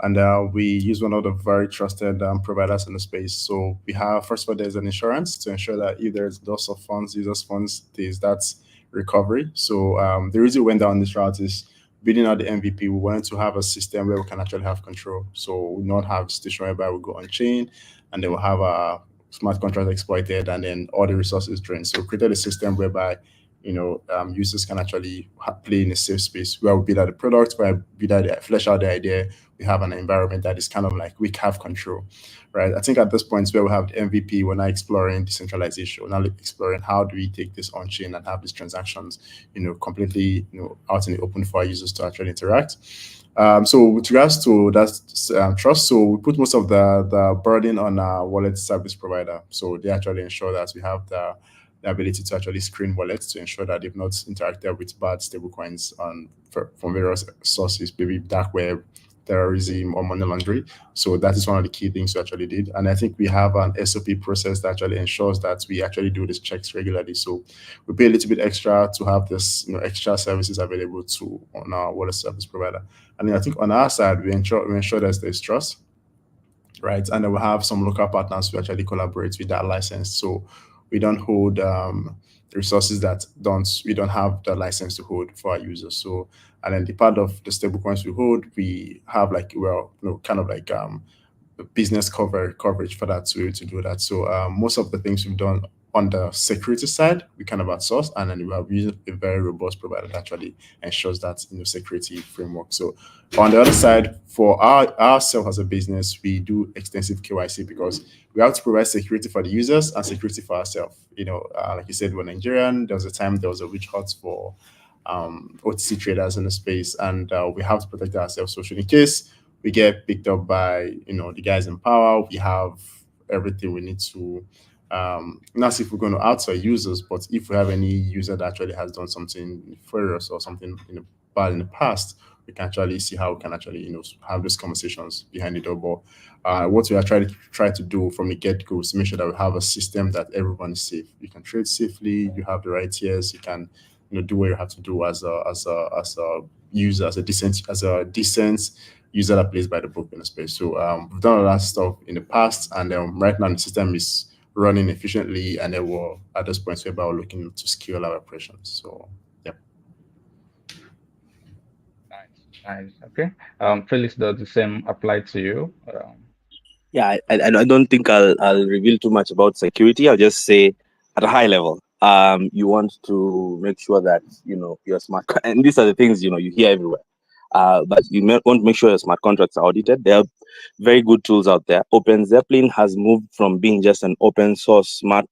[SPEAKER 2] and we use one of the very trusted providers in the space. So we have, first of all, there's an insurance to ensure that if there's loss of funds, users' funds, there's that recovery. So the reason we went down this route is building out the MVP. We wanted to have a system where we can actually have control. So we not have a situation whereby we go on chain, and then we'll have a smart contract exploited, and then all the resources drained. So we created a system whereby users can actually play in a safe space where we build out the product, where we build out flesh out the idea. We have an environment that is kind of like we have control, right? I think at this point where we have the MVP, we're now exploring decentralization. We're now exploring how do we take this on chain and have these transactions, completely, out in the open for our users to actually interact. So with regards to that trust, so we put most of the burden on our wallet service provider. So they actually ensure that we have the ability to actually screen wallets to ensure that they've not interacted with bad stablecoins from various sources, maybe dark web, terrorism, or money laundering. So that is one of the key things we actually did. And I think we have an SOP process that actually ensures that we actually do these checks regularly. So we pay a little bit extra to have this, extra services available on our wallet service provider. And then I think on our side, we ensure that there's trust, right? And then we have some local partners who actually collaborate with that license. So we don't hold resources that we don't have the license to hold for our users. So, and then the part of the stablecoins we hold, we have kind of like business coverage for that to do that. So most of the things we've done on the security side, we kind of outsource, and then we have used a very robust provider that actually ensures that security framework. So on the other side, for ourselves as a business, we do extensive KYC because we have to provide security for the users and security for ourselves. Like you said, we're Nigerian. There was a time there was a witch hunt for OTC traders in the space, and we have to protect ourselves. So in case we get picked up by the guys in power, we have everything we need to not if we're going to outside users, but if we have any user that actually has done something nefarious or something bad in the past, we can actually see how we can actually have these conversations behind the door. But what we are trying to do from the get-go is to make sure that we have a system that everyone is safe. You can trade safely. You have the right tiers. You can do what you have to do as a user, as a decent user that plays by the book in the space. So we've done all that stuff in the past, and right now the system is running efficiently, and then we're at this point where we're looking to scale our operations. So yeah.
[SPEAKER 1] Nice. Okay. Felix, does the same apply to you?
[SPEAKER 3] Yeah, I don't think I'll reveal too much about security. I'll just say at a high level, you want to make sure that you're smart, and these are the things you hear everywhere. But you want to make sure your smart contracts are audited. There are very good tools out there. Open Zeppelin has moved from being just an open source smart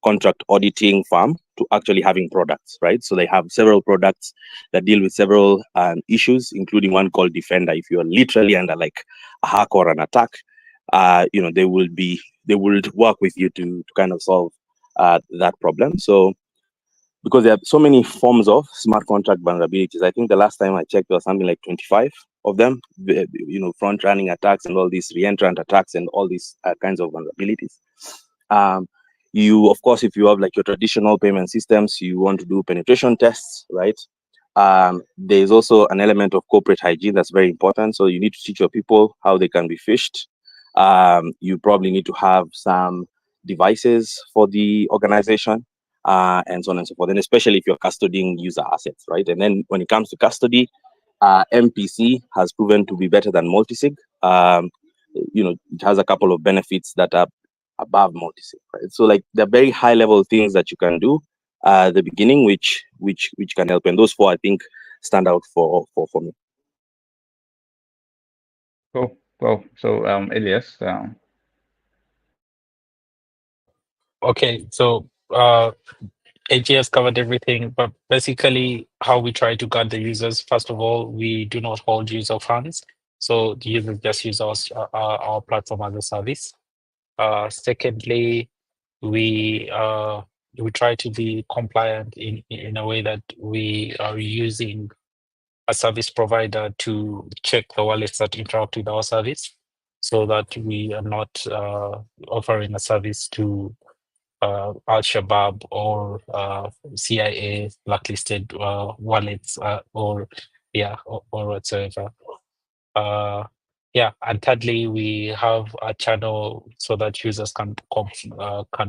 [SPEAKER 3] contract auditing firm to actually having products, right? So they have several products that deal with several issues, including one called Defender. If you're literally under like a hack or an attack, they will work with you to kind of solve that problem. So because there are so many forms of smart contract vulnerabilities, I think the last time I checked there was something like 25 of them, front running attacks and all these reentrant attacks and all these kinds of vulnerabilities. Of course, if you have like your traditional payment systems, you want to do penetration tests, right? There's also an element of corporate hygiene that's very important. So you need to teach your people how they can be phished. You probably need to have some devices for the organization, and so on and so forth. And especially if you're custodying user assets, right? And then when it comes to custody, MPC has proven to be better than multisig. It has a couple of benefits that are above multisig, right? So like the very high level things that you can do at the beginning, which can help. And those four, I think, stand out for me.
[SPEAKER 1] Cool. Well, so Elias,
[SPEAKER 4] Okay, so AG has covered everything, but basically how we try to guard the users, first of all, we do not hold user funds. So the users just use our platform as a service. Secondly, we try to be compliant in a way that we are using a service provider to check the wallets that interact with our service, so that we are not offering a service to Al-Shabaab or CIA blacklisted wallets or whatsoever. Yeah, and thirdly, we have a channel so that users can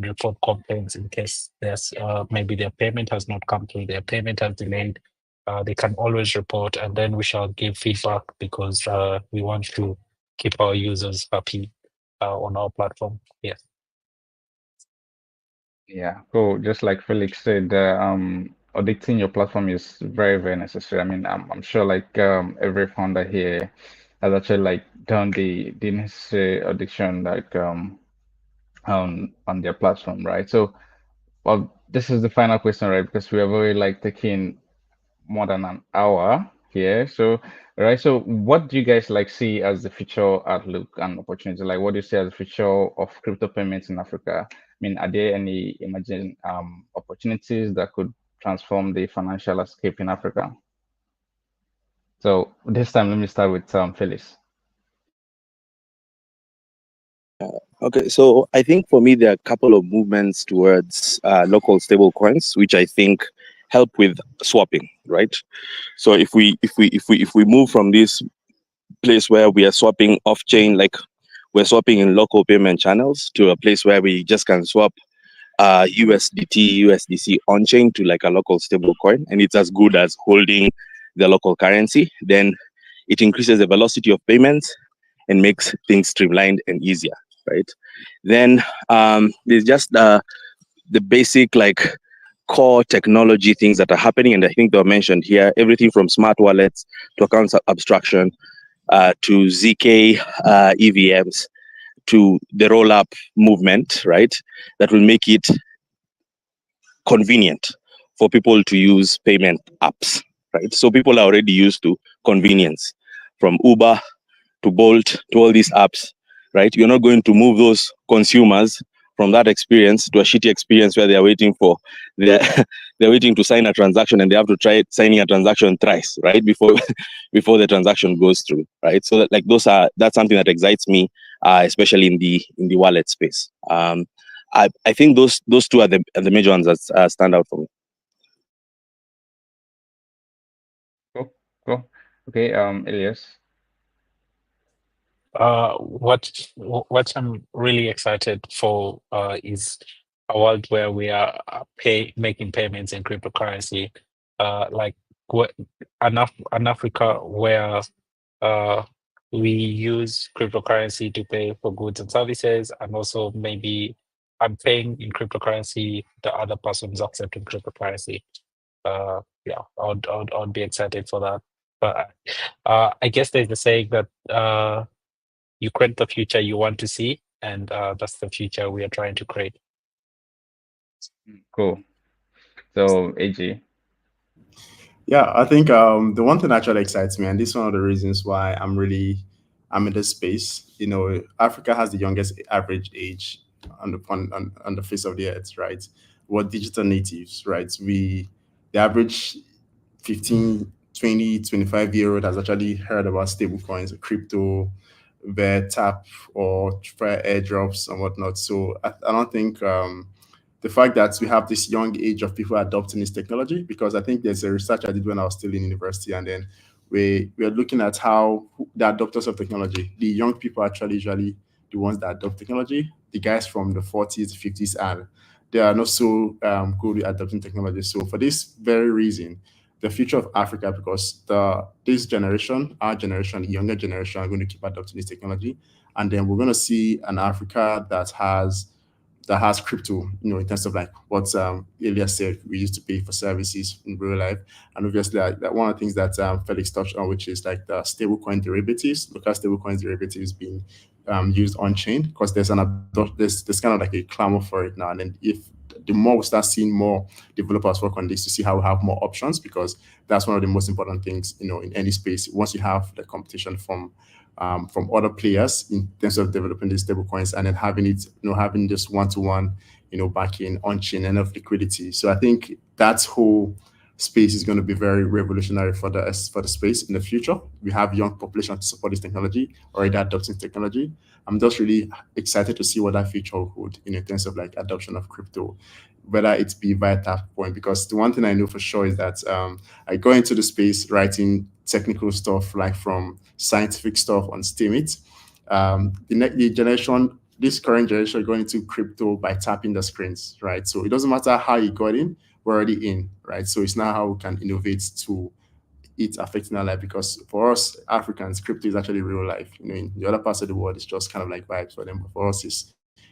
[SPEAKER 4] report complaints in case there's maybe their payment has not come through, their payment has delayed. They can always report, and then we shall give feedback because we want to keep our users happy on our platform. Yes.
[SPEAKER 1] Yeah, cool. Just like Felix said, auditing your platform is very, very necessary. I mean, I'm sure like every founder here has actually like done the necessary audition like on their platform, right? So, well, this is the final question, right? Because we have already like taken more than an hour here. So, right. So, what do you guys like see as the future outlook and opportunity? Like, what do you see as the future of crypto payments in Africa? I mean, are there any emerging opportunities that could transform the financial landscape in Africa? So this time, let me start with Felix.
[SPEAKER 3] Okay, so I think for me there are a couple of movements towards local stable coins, which I think help with swapping, right? So if we move from this place where we are swapping off chain, like we're swapping in local payment channels, to a place where we just can swap USDT, USDC on chain to like a local stable coin, and it's as good as holding the local currency, then it increases the velocity of payments and makes things streamlined and easier, right? Then there's just the basic like core technology things that are happening, and I think they were mentioned here, everything from smart wallets to account abstraction to ZK EVMs to the roll-up movement, right? That will make it convenient for people to use payment apps, right? So people are already used to convenience, from Uber to Bolt to all these apps, right? You're not going to move those consumers from that experience to a shitty experience where they're waiting for they're waiting to sign a transaction and they have to try signing a transaction thrice, right? Before before the transaction goes through, right? So that, like that's something that excites me, especially in the wallet space. I think those two are the major ones that stand out for me.
[SPEAKER 1] Cool, cool. Okay, Elias.
[SPEAKER 4] What I'm really excited for is a world where we are making payments in cryptocurrency, like an Africa where uh, we use cryptocurrency to pay for goods and services, and also maybe I'm paying in cryptocurrency, the other person's accepting cryptocurrency. Yeah, I'd be excited for that. But I guess there's the saying that you create the future you want to see, and that's the future we are trying to create.
[SPEAKER 1] Cool. So AG.
[SPEAKER 2] Yeah, I think the one thing that actually excites me, and this is one of the reasons why I'm in this space. You know, Africa has the youngest average age on the face of the earth, right? We're digital natives, right? The average 15, 20, 25-year-old has actually heard about stable coins, crypto, their tap or try airdrops and whatnot. So I don't think the fact that we have this young age of people adopting this technology, because I think there's a research I did when I was still in university, and then we are looking at how the adopters of technology, the young people, actually usually the ones that adopt technology. The guys from the 40s, 50s, and they are not so good at adopting technology. So for this very reason, the future of Africa, because this generation, our generation, the younger generation, are going to keep adopting this technology, and then we're going to see an Africa that has crypto, in terms of like what Elias said, we used to pay for services in real life. And obviously, that one of the things that Felix touched on, which is like the stablecoin derivatives, local stablecoin derivatives being used on chain, because there's kind of like a clamor for it now. And then if the more we start seeing more developers work on this to see how we have more options, because that's one of the most important things, in any space. Once you have the competition from other players in terms of developing these stable coins, and then having it, having this one-to-one, backing on chain, enough liquidity. So I think that's who space is going to be very revolutionary for the space in the future. We have young population to support this technology, already adopting technology. I'm just really excited to see what that future will hold in terms of like adoption of crypto, whether it be via tap point. Because the one thing I know for sure is that I go into the space writing technical stuff, like from scientific stuff on Steemit. The generation, this current generation, going into crypto by tapping the screens, right? So it doesn't matter how you got in, we're already in, right? So it's now how we can innovate to it affecting our life, because for us Africans, crypto is actually real life. In the other parts of the world, it's just kind of like vibes for them, but for us,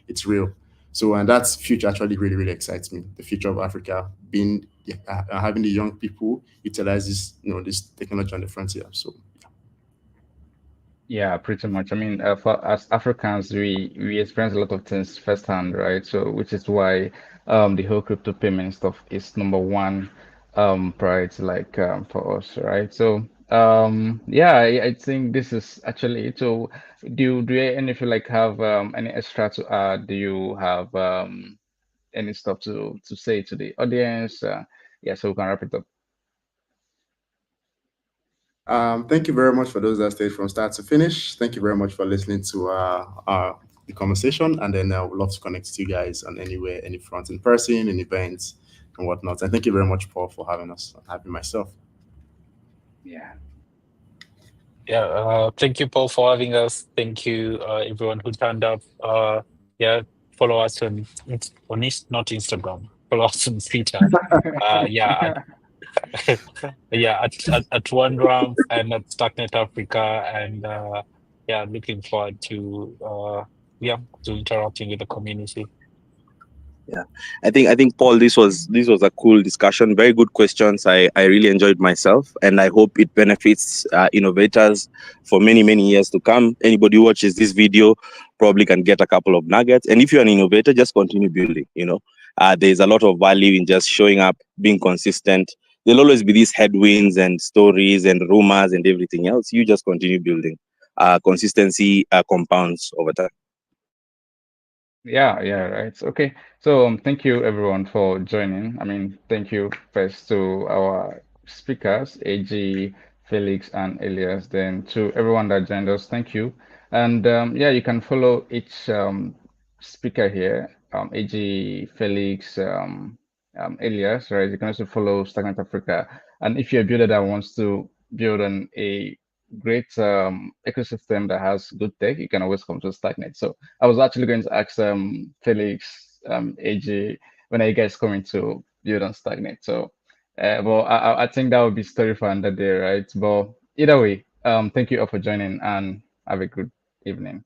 [SPEAKER 2] it's real. So, and that future actually really, really excites me. The future of Africa being having the young people utilize this, this technology on the frontier. So,
[SPEAKER 1] Yeah, pretty much. I mean, for as Africans, we experience a lot of things firsthand, right? So, which is why the whole crypto payment stuff is number one priority, like for us, right? So, yeah, I think this is actually it. So. Do you any of you like have any extra to add? Do you have any stuff to say to the audience? Yeah, so we can wrap it up.
[SPEAKER 2] thank you very much for those that stayed from start to finish. Thank you very much for listening to the conversation, and then I would love to connect with you guys on anywhere, any front, in person, in events, and whatnot. And thank you very much, Paul, for having us, having myself.
[SPEAKER 1] Yeah.
[SPEAKER 4] Yeah, thank you, Paul, for having us. Thank you, everyone who turned up. Yeah, follow us not Instagram. Follow us on Twitter. Yeah, yeah, at OneRamp and at Starknet Africa, and yeah, looking forward to yeah, to interacting with the community.
[SPEAKER 3] Yeah, I think Paul, this was a cool discussion. Very good questions. I really enjoyed myself, and I hope it benefits innovators for many years to come. Anybody who watches this video probably can get a couple of nuggets. And if you're an innovator, just continue building. There's a lot of value in just showing up, being consistent. There'll always be these headwinds and stories and rumors and everything else. You just continue building. Consistency compounds over time.
[SPEAKER 1] Yeah, right. Okay. So thank you everyone for joining. I mean, thank you first to our speakers, AG, Felix, and Elias. Then to everyone that joined us, thank you. And yeah, you can follow each speaker here, AG, Felix, Elias, right? You can also follow Stagnant Africa. And if you're a builder that wants to build on a great ecosystem that has good tech, you can always come to Stagnant. So I was actually going to ask Felix, AJ, when are you guys coming to build on Stagnate? So, well, I think that would be story for another day, right? But either way, thank you all for joining and have a good evening.